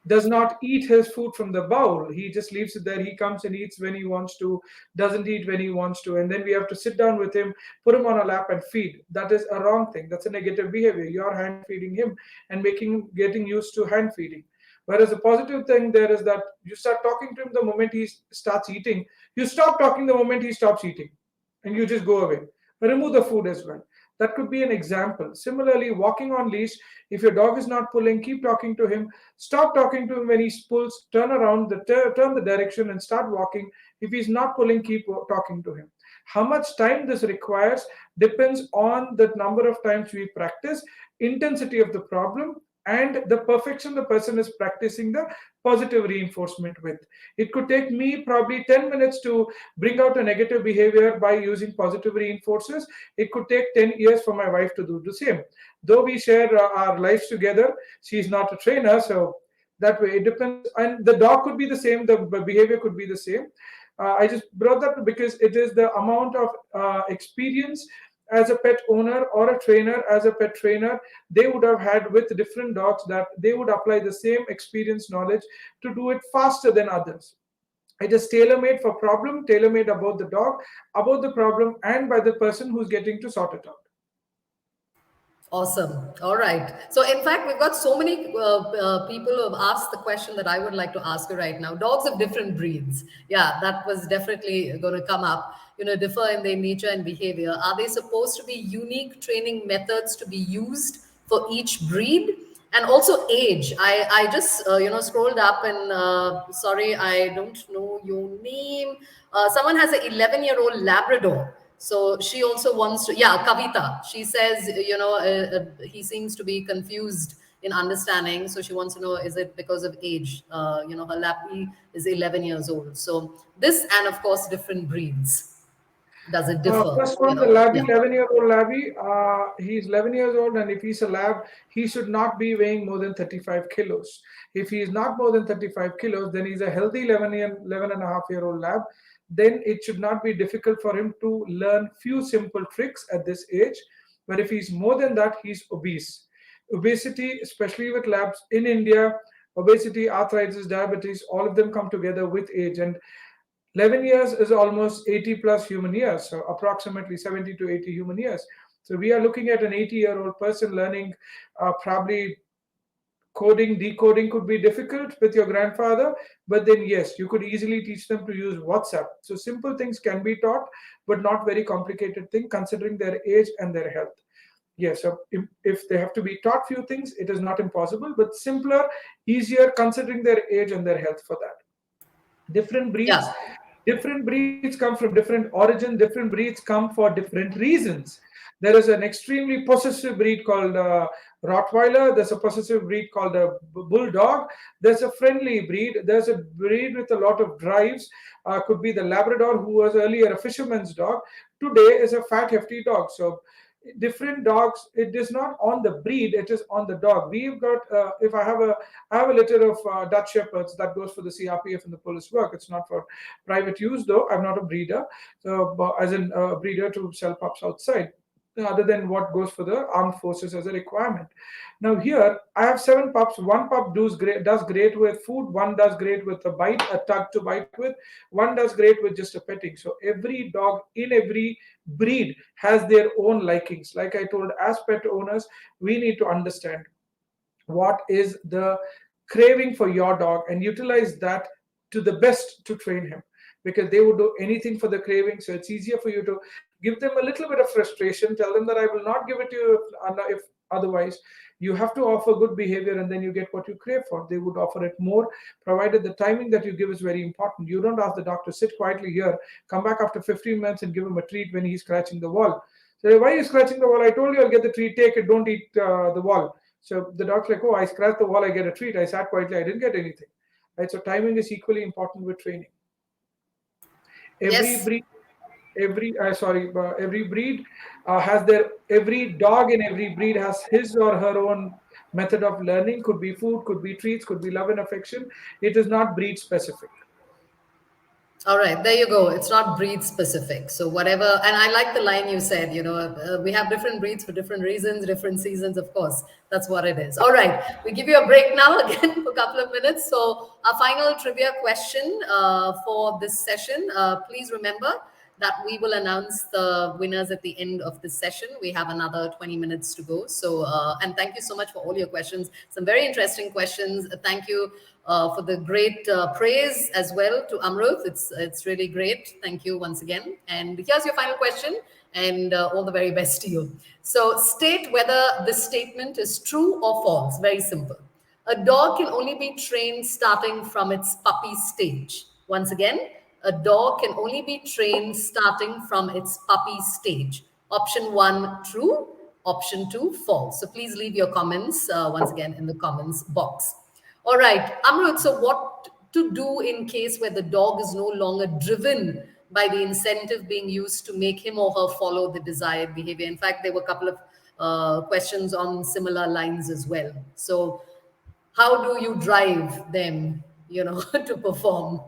does not eat his food from the bowl, he just leaves it there, he comes and eats when he wants to, doesn't eat when he wants to, and then we have to sit down with him, put him on a lap and feed. That is a wrong thing. That's a negative behavior. You're hand feeding him and making him getting used to hand feeding. Whereas the positive thing there is that you start talking to him the moment he starts eating. You stop talking the moment he stops eating, and you just go away. Remove the food as well. That could be an example. Similarly, walking on leash. If your dog is not pulling, keep talking to him. Stop talking to him when he pulls. Turn around, turn the direction, and start walking. If he's not pulling, keep talking to him. How much time this requires depends on the number of times we practice, intensity of the problem, and the perfection the person is practicing the positive reinforcement with. It could take me probably 10 minutes to bring out a negative behavior by using positive reinforcers. It could take 10 years for my wife to do the same. Though we share our lives together, she's not a trainer, so that way it depends. And the dog could be the same, the behavior could be the same. I just brought that because it is the amount of experience as a pet owner or a trainer as a pet trainer they would have had with different dogs, that they would apply the same experience knowledge to do it faster than others. It is tailor-made for problem, tailor-made about the dog, about the problem, and by the person who's getting to sort it out. Awesome. All right. So, in fact, we've got so many people who have asked the question that I would like to ask you right now. Dogs of different breeds. Yeah, that was definitely going to come up. Differ in their nature and behavior. Are they supposed to be unique training methods to be used for each breed? And also age. I just scrolled up and sorry, I don't know your name. Someone has an 11-year-old Labrador, so she also wants to, yeah, Kavita. She says, he seems to be confused in understanding. So she wants to know, is it because of age? Her Lappy is 11 years old. So this, and of course, different breeds. Does it differ? First one, the Labby, Yeah. 11-year-old Labby, he's 11 years old, and if he's a lab, he should not be weighing more than 35 kilos. If he is not more than 35 kilos, then he's a healthy 11 and a half year old lab. Then it should not be difficult for him to learn few simple tricks at this age. But if he's more than that, he's obese. Obesity, especially with labs in India, obesity, arthritis, diabetes, all of them come together with age. And 11 years is almost 80 plus human years, so approximately 70 to 80 human years. So we are looking at an 80-year-old person learning probably coding, decoding could be difficult with your grandfather, but then yes, you could easily teach them to use WhatsApp. So simple things can be taught, but not very complicated thing considering their age and their health. Yes, so if they have to be taught few things, it is not impossible, but simpler, easier considering their age and their health for that. Different breeds, Yeah. different breeds come from different origin, different breeds come for different reasons. There is an extremely possessive breed called Rottweiler. There's a possessive breed called a Bulldog. There's a friendly breed. There's a breed with a lot of drives. Could be the Labrador, who was earlier a fisherman's dog. Today is a fat, hefty dog. So different dogs. It is not on the breed. It is on the dog. We've got. If I have a litter of Dutch Shepherds that goes for the CRPF and the police work. It's not for private use, though. I'm not a breeder, so as in a breeder to sell pups outside, other than what goes for the armed forces as a requirement. Now here I have 7 pups. One pup does great with food. One does great with a bite, a tug to bite with. One does great with just a petting. So every dog in every breed has their own likings. Like I told, as pet owners, we need to understand what is the craving for your dog and utilize that to the best to train him, because they would do anything for the craving. So it's easier for you to give them a little bit of frustration, tell them that I will not give it to you if otherwise. You have to offer good behavior and then you get what you crave for. They would offer it more, provided the timing that you give is very important. You don't ask the dog to sit quietly here, come back after 15 minutes and give him a treat when he's scratching the wall. So why are you scratching the wall? I told you I'll get the treat, take it, don't eat the wall. So the dog's like, oh, I scratched the wall, I get a treat. I sat quietly, I didn't get anything. Right? So timing is equally important with training. Every Yes. breed, every breed has their every dog in every breed has his or her own method of learning. Could be food, could be treats, could be love and affection. It is not breed specific. All right, there you go. It's not breed specific. So whatever, and I like the line you said. We have different breeds for different reasons, different seasons. Of course, that's what it is. All right, we give you a break now again for a couple of minutes. So our final trivia question for this session. Please remember that we will announce the winners at the end of this session. We have another 20 minutes to go. So, and thank you so much for all your questions. Some very interesting questions. Thank you for the great praise as well to Amrut. It's really great. Thank you once again. And here's your final question, and all the very best to you. So, state whether this statement is true or false. Very simple. A dog can only be trained starting from its puppy stage. Once again, a dog can only be trained starting from its puppy stage. Option one, true. Option two, false. So please leave your comments once again in the comments box. All right, Amrut, so what to do in case where the dog is no longer driven by the incentive being used to make him or her follow the desired behavior? In fact, there were a couple of questions on similar lines as well. So how do you drive them, to perform?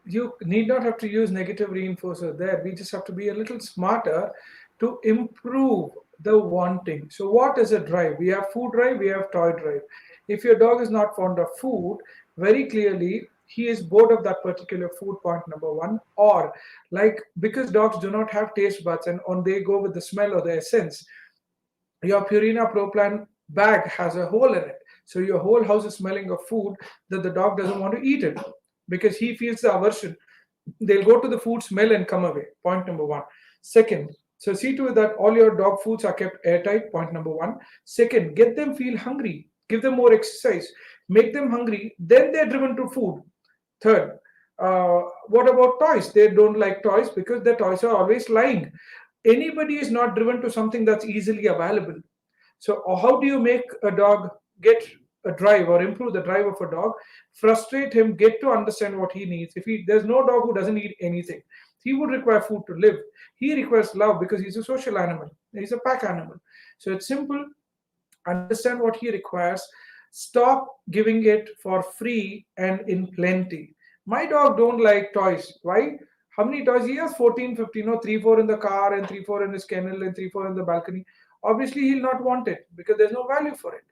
You need not have to use negative reinforcer there. We just have to be a little smarter to improve the wanting. So, what is a drive? We have food drive, we have toy drive. If your dog is not fond of food, very clearly he is bored of that particular food, point number one. Or, like, because dogs do not have taste buds and on they go with the smell or the essence, your Purina Pro Plan bag has a hole in it. So your whole house is smelling of food that the dog doesn't want to eat it because he feels the aversion. They'll go to the food, smell, and come away. Point number one. Second, so see to it that all your dog foods are kept airtight. Point number one. Second, get them feel hungry. Give them more exercise. Make them hungry. Then they're driven to food. Third, what about toys? They don't like toys because their toys are always lying. Anybody is not driven to something that's easily available. So, how do you make a dog get a drive or improve the drive of a dog? Frustrate him, get to understand what he needs. There's no dog who doesn't need anything. He would require food to live. He requires love because he's a social animal. He's a pack animal. So it's simple. Understand what he requires. Stop giving it for free and in plenty. My dog don't like toys. Why? How many toys he has? 14, 15, no, 3, 4 in the car and 3, 4 in his kennel and 3, 4 in the balcony. Obviously, he'll not want it because there's no value for it.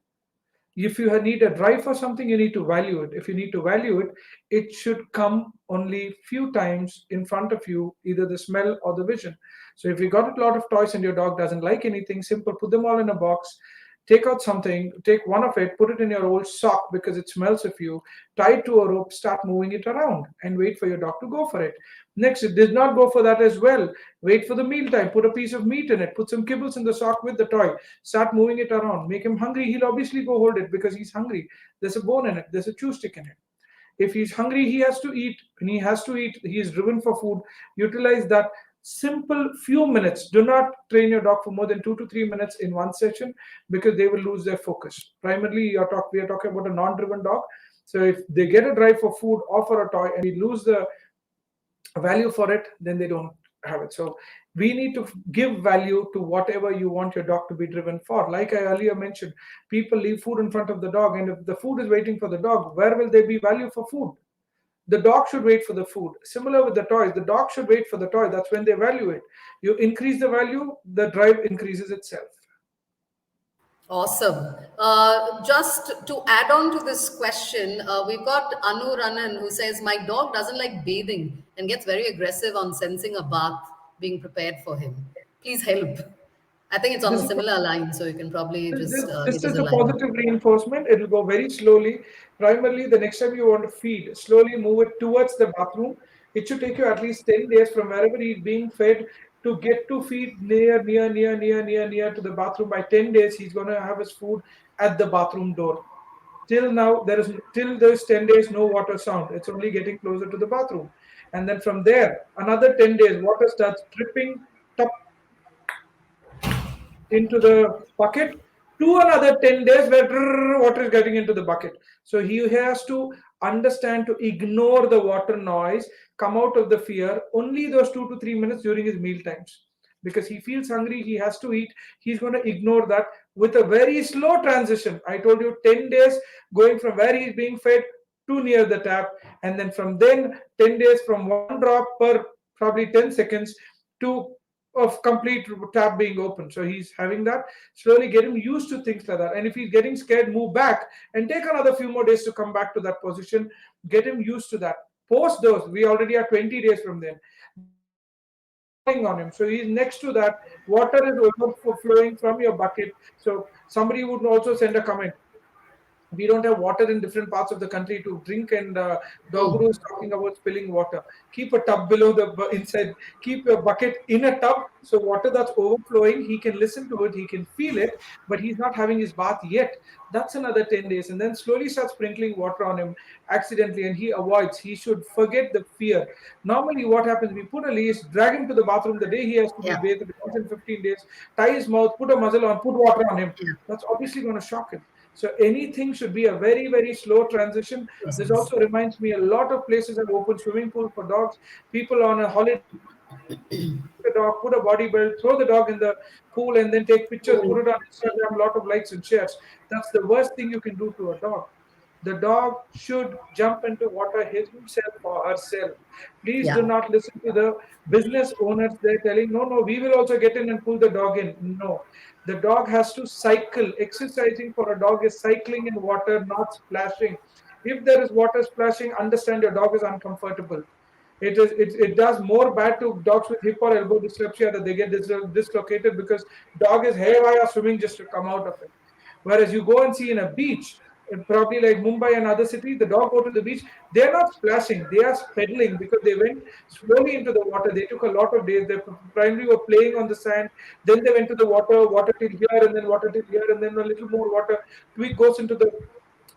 If you need a drive for something, you need to value it. If you need to value it, it should come only few times in front of you, either the smell or the vision. So if you got a lot of toys and your dog doesn't like anything, simple, put them all in a box, take out something, take one of it, put it in your old sock because it smells of you, tie it to a rope, start moving it around and wait for your dog to go for it. Next, it did not go for that as well. Wait for the mealtime, put a piece of meat in it, put some kibbles in the sock with the toy, start moving it around, make him hungry. He'll obviously go hold it because he's hungry. There's a bone in it, there's a chew stick in it. If he's hungry, he has to eat, and he has to eat. He is driven for food. Utilize that. Simple few minutes. Do not train your dog for more than 2 to 3 minutes in one session, because they will lose their focus. Primarily, we are talking about a non-driven dog. So if they get a drive for food or for a toy, and we lose the value for it, then they don't have it. So we need to give value to whatever you want your dog to be driven for. Like I earlier mentioned, people leave food in front of the dog, and if the food is waiting for the dog, where will there be value for food? The dog should wait for the food. Similar with the toys, the dog should wait for the toy. That's when they value it. You increase the value, the drive increases itself. Awesome. Just to add on to this question, we've got Anu Ranan who says, my dog doesn't like bathing and gets very aggressive on sensing a bath being prepared for him. Please help. I think it's on the This is similar line, so you can probably just this give us is a the line. positive reinforcement. It will go very slowly. Primarily, the next time you want to feed, slowly move it towards the bathroom. It should take you at least 10 days from wherever he's being fed to get to feed near to the bathroom. By 10 days, he's going to have his food at the bathroom door. Till now, till those 10 days, no water sound. It's only getting closer to the bathroom. And then from there, another 10 days, water starts dripping top into the bucket, to another 10 days where water is getting into the bucket. So he has to understand to ignore the water noise, come out of the fear only those 2 to 3 minutes during his meal times. Because he feels hungry, he has to eat, he's going to ignore that with a very slow transition. I told you 10 days going from where he's being fed to near the tap, and then from then 10 days from one drop per probably 10 seconds to of complete tap being open. So he's having that. Slowly get him used to things like that. And if he's getting scared, move back and take another few more days to come back to that position. Get him used to that. Post those, we already are 20 days from then. Then start calling on him. So he's next to that. Water is overflowing from your bucket. So somebody would also send a comment, we don't have water in different parts of the country to drink, and Dogguru Oh, is talking about spilling water. Keep a tub below the inside, keep your bucket in a tub, so water that's overflowing, he can listen to it, he can feel it, but he's not having his bath yet. That's another 10 days, and then slowly start sprinkling water on him accidentally, and he avoids. He should forget the fear. Normally what happens, we put a leash, drag him to the bathroom the day he has to be yeah, bathed once in 15 days, tie his mouth, put a muzzle on, put water on him. yeah. That's obviously going to shock him. So anything should be a very, very slow transition. This Process. also reminds me, a lot of places have opened swimming pool for dogs. People on a holiday the dog, put a body belt, throw the dog in the pool, and then take pictures, put Oh, it on Instagram, a lot of likes and shares. That's the worst thing you can do to a dog. The dog should jump into water himself or herself. Please do yeah. not listen to the business owners. They're telling, no, no, we will also get in and pull the dog in. No, the dog has to cycle. Exercising for a dog is cycling in water, not splashing. If there is water splashing, understand your dog is uncomfortable. It does more bad to dogs with hip or elbow dyslexia, that they get dislocated because dog is haywire swimming just to come out of it. Whereas you go and see in a beach, probably like Mumbai and other cities, the dog go to the beach, they're not splashing, they are pedaling, because they went slowly into the water. They took a lot of days. They primarily were playing on the sand, then they went to the water till here, and then water till here, and then a little more water. Tweak goes into the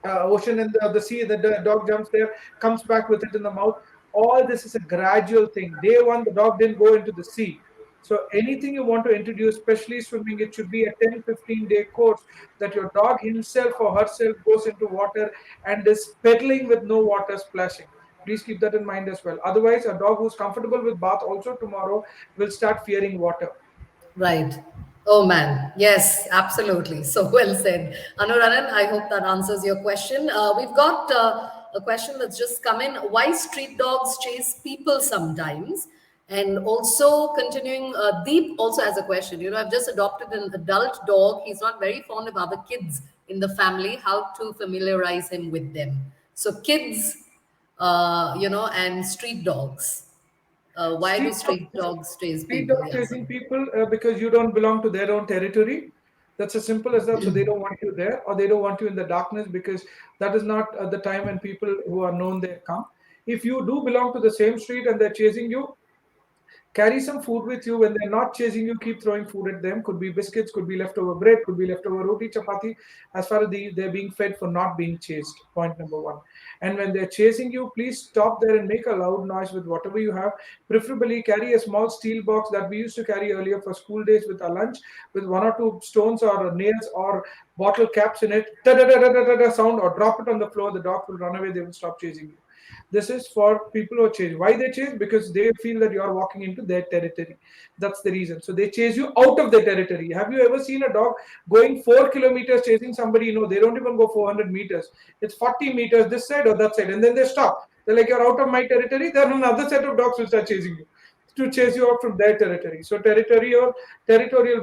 ocean, and the sea, the dog jumps there, comes back with it in the mouth. All this is a gradual thing. Day one, the dog didn't go into the sea. So anything you want to introduce, especially swimming, it should be a 10-15 day course, that your dog himself or herself goes into water and is pedaling with no water splashing. Please keep that in mind as well. Otherwise, a dog who's comfortable with bath also tomorrow will start fearing water. Right. Oh man. Yes, absolutely. So well said. Anuranan, I hope that answers your question. We've got a question that's just come in. Why street dogs chase people sometimes? And also continuing, Deep also has a question. You know, I've just adopted an adult dog. He's not very fond of other kids in the family. How to familiarize him with them? So kids, and street dogs. Why do Street street dogs, dogs chase street people? dogs Yeah, chasing sorry. people because you don't belong to their own territory. That's as simple as that. So they don't want you there, or they don't want you in the darkness, because that is not the time when people who are known there come. If you do belong to the same street and they're chasing you, Carry some food with you when they're not chasing you. Keep throwing food at them. Could be biscuits, could be leftover bread, could be leftover roti, chapati. As far as they're being fed for not being chased. Point number one. And when they're chasing you, please stop there and make a loud noise with whatever you have. Preferably carry a small steel box that we used to carry earlier for school days with our lunch, with one or two stones or nails or bottle caps in it. Da da da da da da sound, or drop it on the floor. The dog will run away. They will stop chasing you. This is for people who chase. Why they chase? Because they feel that you are walking into their territory. That's the reason. So they chase you out of their territory. Have you ever seen a dog going 4 kilometers chasing somebody? They don't even go 400 meters. It's 40 meters this side or that side, and then they stop. They're like, you're out of my territory. Then another set of dogs will start chasing you to chase you out from their territory. So territorial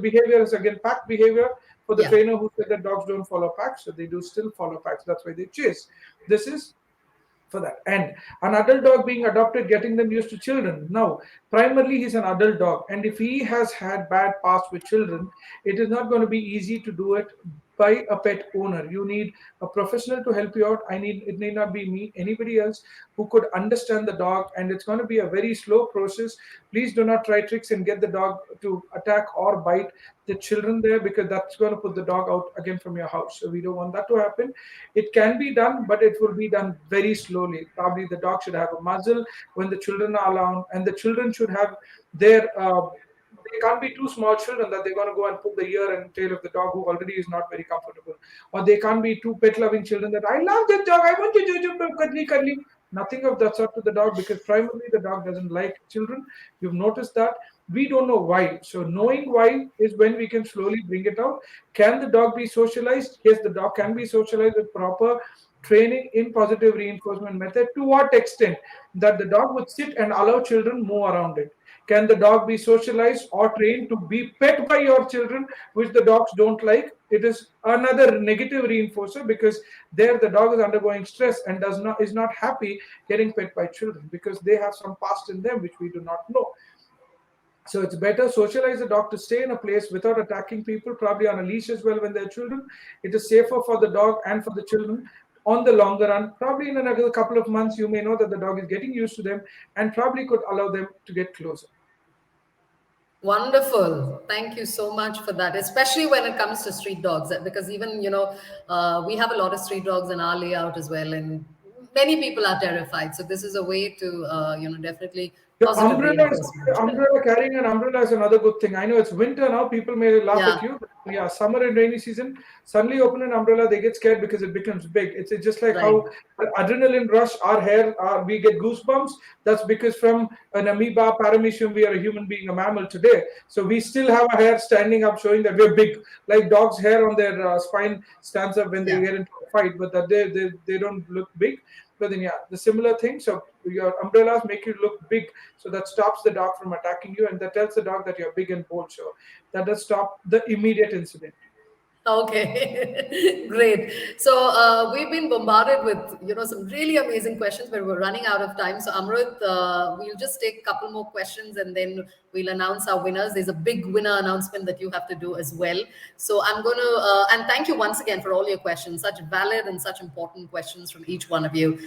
behavior is again pack behavior. For the Yeah. trainer who said that dogs don't follow packs, so they do still follow packs. That's why they chase. This is for that. And an adult dog being adopted, getting them used to children. Now, primarily, he's an adult dog, and if he has had bad past with children, it is not going to be easy to do it by a pet owner. You need a professional to help you out. It need not be me, anybody else who could understand the dog, and it's going to be a very slow process. Please do not try tricks and get the dog to attack or bite the children there, because that's going to put the dog out again from your house. So we don't want that to happen. It can be done, but it will be done very slowly. Probably the dog should have a muzzle when the children are around, and the children should have their. They can't be too small children that they're going to go and pull the ear and tail of the dog who already is not very comfortable. Or they can't be too pet loving children that I love this dog, I want you to cuddly, cuddly. Nothing of that sort to the dog, because primarily the dog doesn't like children. You've noticed that. We don't know why. So knowing why is when we can slowly bring it out. Can the dog be socialized? Yes, the dog can be socialized with proper training in positive reinforcement method. To what extent? That the dog would sit and allow children move around it. Can the dog be socialized or trained to be pet by your children, which the dogs don't like? It is another negative reinforcer, because there the dog is undergoing stress and does not is not happy getting pet by children, because they have some past in them which we do not know. So it's better socialize the dog to stay in a place without attacking people, probably on a leash as well when they're children. It is safer for the dog and for the children on the longer run. Probably in another couple of months, you may know that the dog is getting used to them and probably could allow them to get closer. Wonderful. Thank you so much for that, especially when it comes to street dogs, because even, we have a lot of street dogs in our layout as well, and many people are terrified. So this is a way to, definitely Your positive reinforcement. umbrella, carrying an umbrella is another good thing. I know it's winter now, people may laugh Yeah, at you. But yeah, summer and rainy season, suddenly open an umbrella, they get scared because it becomes big. It's just like right. how adrenaline rush, our hair, we get goosebumps. That's because from an amoeba, paramecium, we are a human being, a mammal today. So we still have our hair standing up, showing that we're big. Like dogs' hair on their spine stands up when they Yeah. get into a fight, but that they don't look big. But then, yeah, the similar thing. So your umbrellas make you look big, so that stops the dog from attacking you, and that tells the dog that you're big and bold. So that does stop the immediate incident. Okay, great. So we've been bombarded with some really amazing questions, but we're running out of time. So Amrut, we'll just take a couple more questions and then we'll announce our winners. There's a big winner announcement that you have to do as well. So I'm going to and thank you once again for all your questions, such valid and such important questions from each one of you.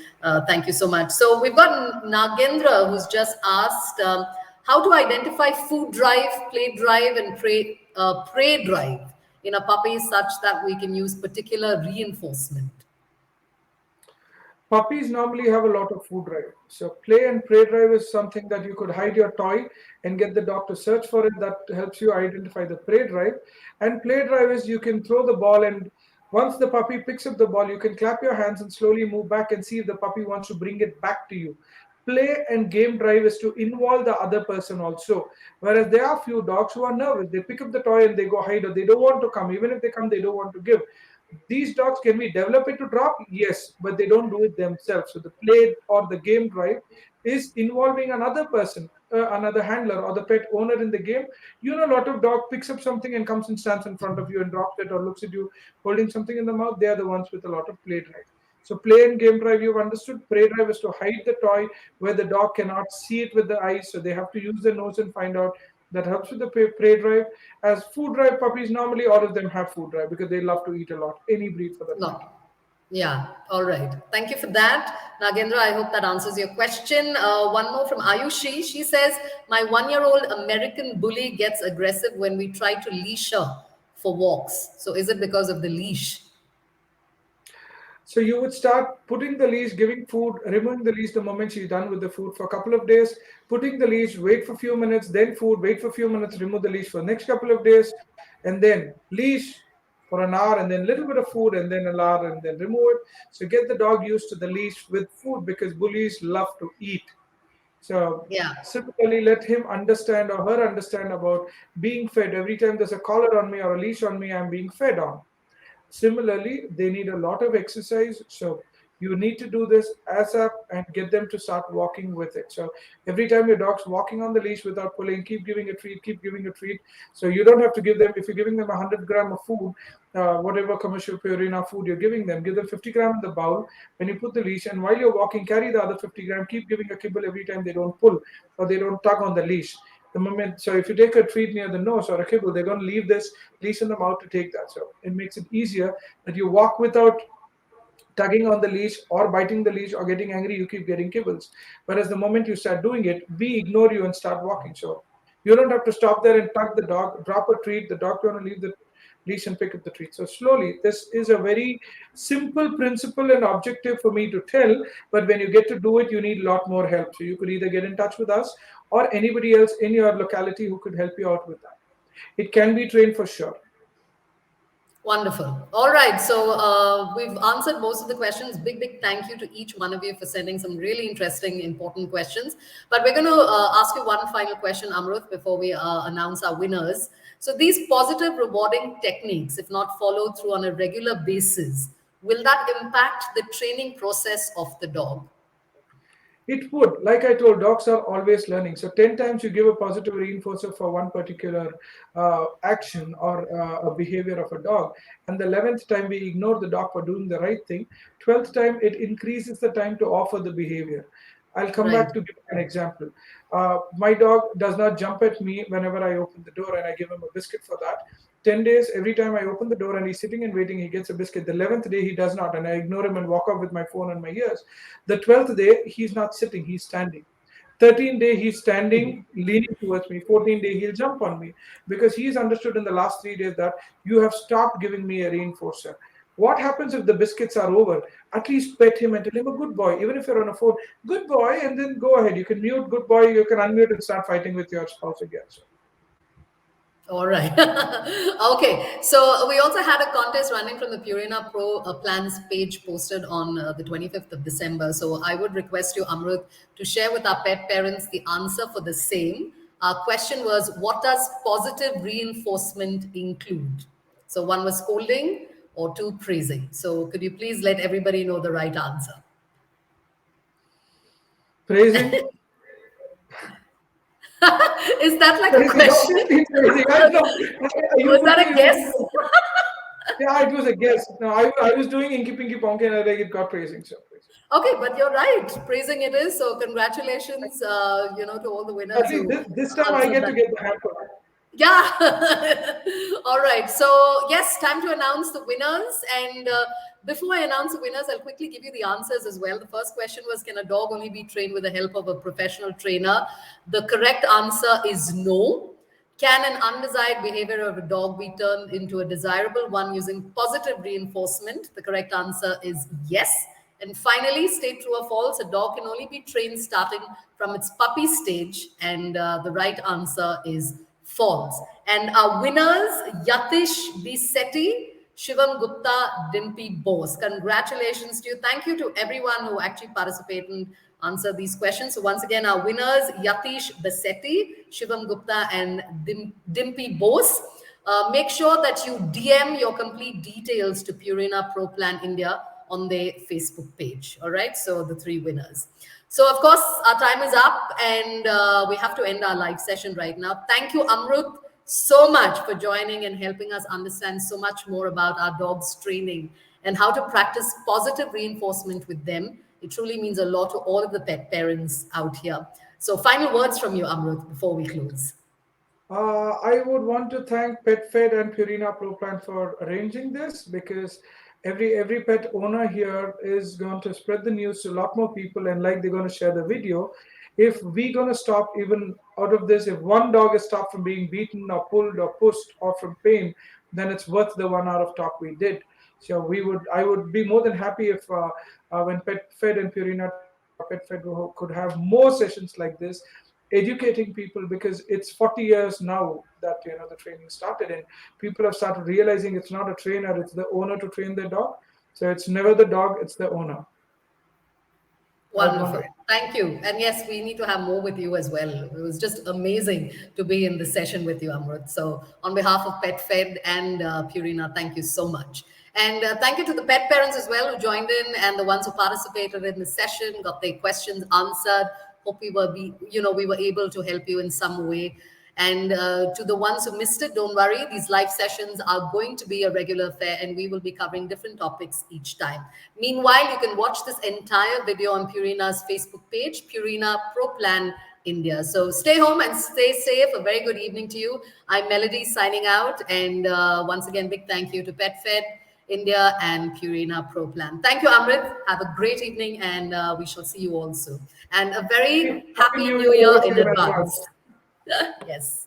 Thank you so much. So we've got Nagendra who's just asked. How to identify food drive, play drive, and prey drive in a puppy such that we can use particular reinforcement. Puppies normally have a lot of food drive. So play and prey drive is something that you could hide your toy and get the dog to search for it. That helps you identify the prey drive. And play drive is you can throw the ball, and once the puppy picks up the ball, you can clap your hands and slowly move back and see if the puppy wants to bring it back to you. Play and game drive is to involve the other person also. Whereas there are few dogs who are nervous. They pick up the toy and they go hide, or they don't want to come. Even if they come, they don't want to give. These dogs, can we develop it to drop? Yes, but they don't do it themselves. So the play or the game drive is involving another person, another handler or the pet owner in the game. A lot of dog picks up something and comes and stands in front of you and drops it or looks at you holding something in the mouth. They are the ones with a lot of play drive. So play and game drive, you've understood. Prey drive is to hide the toy where the dog cannot see it with the eyes, so they have to use their nose and find out. That helps with the prey drive. As food drive, puppies normally all of them have food drive because they love to eat a lot. Any breed for that No. matter. Yeah, all right. Thank you for that. Nagendra, I hope that answers your question. One more from Ayushi. She says, my 1 year old American bully gets aggressive when we try to leash her for walks. So is it because of the leash? So you would start putting the leash, giving food, removing the leash the moment she's done with the food for a couple of days, putting the leash, wait for a few minutes, then food, wait for a few minutes, remove the leash for the next couple of days, and then leash for an hour, and then a little bit of food, and then an hour, and then remove it. So get the dog used to the leash with food because bullies love to eat. So Yeah. similarly, let him understand or her understand about being fed. Every time there's a collar on me or a leash on me, I'm being fed on. Similarly, they need a lot of exercise. So you need to do this as up and get them to start walking with it. So every time your dog's walking on the leash without pulling, keep giving a treat, keep giving a treat. So you don't have to give them, if you're giving them 100 gram of food, whatever commercial Purina food you're giving them, give them 50 gram in the bowl when you put the leash. And while you're walking, carry the other 50 gram, keep giving a kibble every time they don't pull or they don't tug on the leash. The moment, so if you take a treat near the nose or a kibble, they're going to leave this leash in the mouth to take that. So it makes it easier that you walk without tugging on the leash or biting the leash or getting angry, you keep getting kibbles. Whereas the moment you start doing it, we ignore you and start walking. So you don't have to stop there and tug the dog, drop a treat, the dog going to leave the leash and pick up the treat. So slowly, this is a very simple principle and objective for me to tell, but when you get to do it, you need a lot more help. So you could either get in touch with us or anybody else in your locality who could help you out with that. It can be trained for sure. Wonderful. All right. So we've answered most of the questions. Big, big thank you to each one of you for sending some really interesting, important questions. But we're going to ask you one final question, Amrut, before we announce our winners. So these positive, rewarding techniques, if not followed through on a regular basis, will that impact the training process of the dog? It would. Like I told, dogs are always learning. So 10 times you give a positive reinforcer for one particular action or a behavior of a dog, and the 11th time we ignore the dog for doing the right thing, 12th time it increases the time to offer the behavior. I'll come Right. back to give an example. My dog does not jump at me whenever I open the door and I give him a biscuit for that. 10 days, every time I open the door and he's sitting and waiting, he gets a biscuit. The 11th day, he does not, and I ignore him and walk off with my phone on my ears. The 12th day, he's not sitting, he's standing. 13th day, he's standing, leaning towards me. 14th day, he'll jump on me because he's understood in the last 3 days that you have stopped giving me a reinforcer. What happens if the biscuits are over? At least pet him and tell him a good boy, even if you're on a phone, good boy, and then go ahead. You can mute good boy, you can unmute and start fighting with your spouse again. So All right. Okay. So we also had a contest running from the Purina Pro plans page posted on the 25th of December. So I would request you, Amrut, to share with our pet parents the answer for the same. Our question was, what does positive reinforcement include? So one was scolding or two, praising. So could you please let everybody know the right answer? praising, Is that like a praising, question? obviously praising. I know. You Was put that me, a you put guess? me. Yeah, it was a guess. No, I was doing Inky Pinky Ponky and I think it got praising. So praising. Okay, but you're right. Praising it is. So congratulations, to all the At winners least who this time I answered get to that. get the hamper. Yeah. All right. So yes, time to announce the winners. And before I announce the winners, I'll quickly give you the answers as well. The first question was, can a dog only be trained with the help of a professional trainer? The correct answer is no. Can an undesired behavior of a dog be turned into a desirable one using positive reinforcement? The correct answer is yes. And finally, state true or false, a dog can only be trained starting from its puppy stage. And the right answer is false. And our winners, Yatish Bisetti, Shivam Gupta, Dimpy Bose. Congratulations to you. Thank you to everyone who actually participated and answered these questions. So once again, our winners, Yatish Bisetti, Shivam Gupta, and Dimpy Bose. Make sure that you DM your complete details to Purina Pro Plan India on their Facebook page. All right. So the three winners. So, of course, our time is up and we have to end our live session right now. Thank you, Amrut, so much for joining and helping us understand so much more about our dogs' training and how to practice positive reinforcement with them. It truly means a lot to all of the pet parents out here. So, final words from you, Amrut, before we close. I would want to thank PetFed and Purina Pro Plan for arranging this because Every pet owner here is going to spread the news to a lot more people, and like they're going to share the video. If we're going to stop even out of this, if one dog is stopped from being beaten or pulled or pushed or from pain, then it's worth the 1 hour of talk we did. So I would be more than happy if when Pet Fed and Purina Pet Fed could have more sessions like this, educating people, because it's 40 years now that the training started, and people have started realizing it's not a trainer, it's the owner to train their dog. So it's never the dog, it's the owner. I would want to. Wonderful. Thank you. And yes, we need to have more with you as well. It was just amazing to be in this session with you, Amrut. So, on behalf of Pet Fed and Purina, thank you so much. And thank you to the pet parents as well who joined in and the ones who participated in the session, got their questions answered. Hope we were able to help you in some way. And to the ones who missed it, don't worry. These live sessions are going to be a regular affair, and we will be covering different topics each time. Meanwhile, you can watch this entire video on Purina's Facebook page, Purina Pro Plan India. So stay home and stay safe. A very good evening to you. I'm Melody signing out. And once again, big thank you to PetFed India and Purina Pro Plan. Thank you, Amrit. Have a great evening, and we shall see you all soon. And a very Happy happy New new Year year once in again advance. advance. Yes.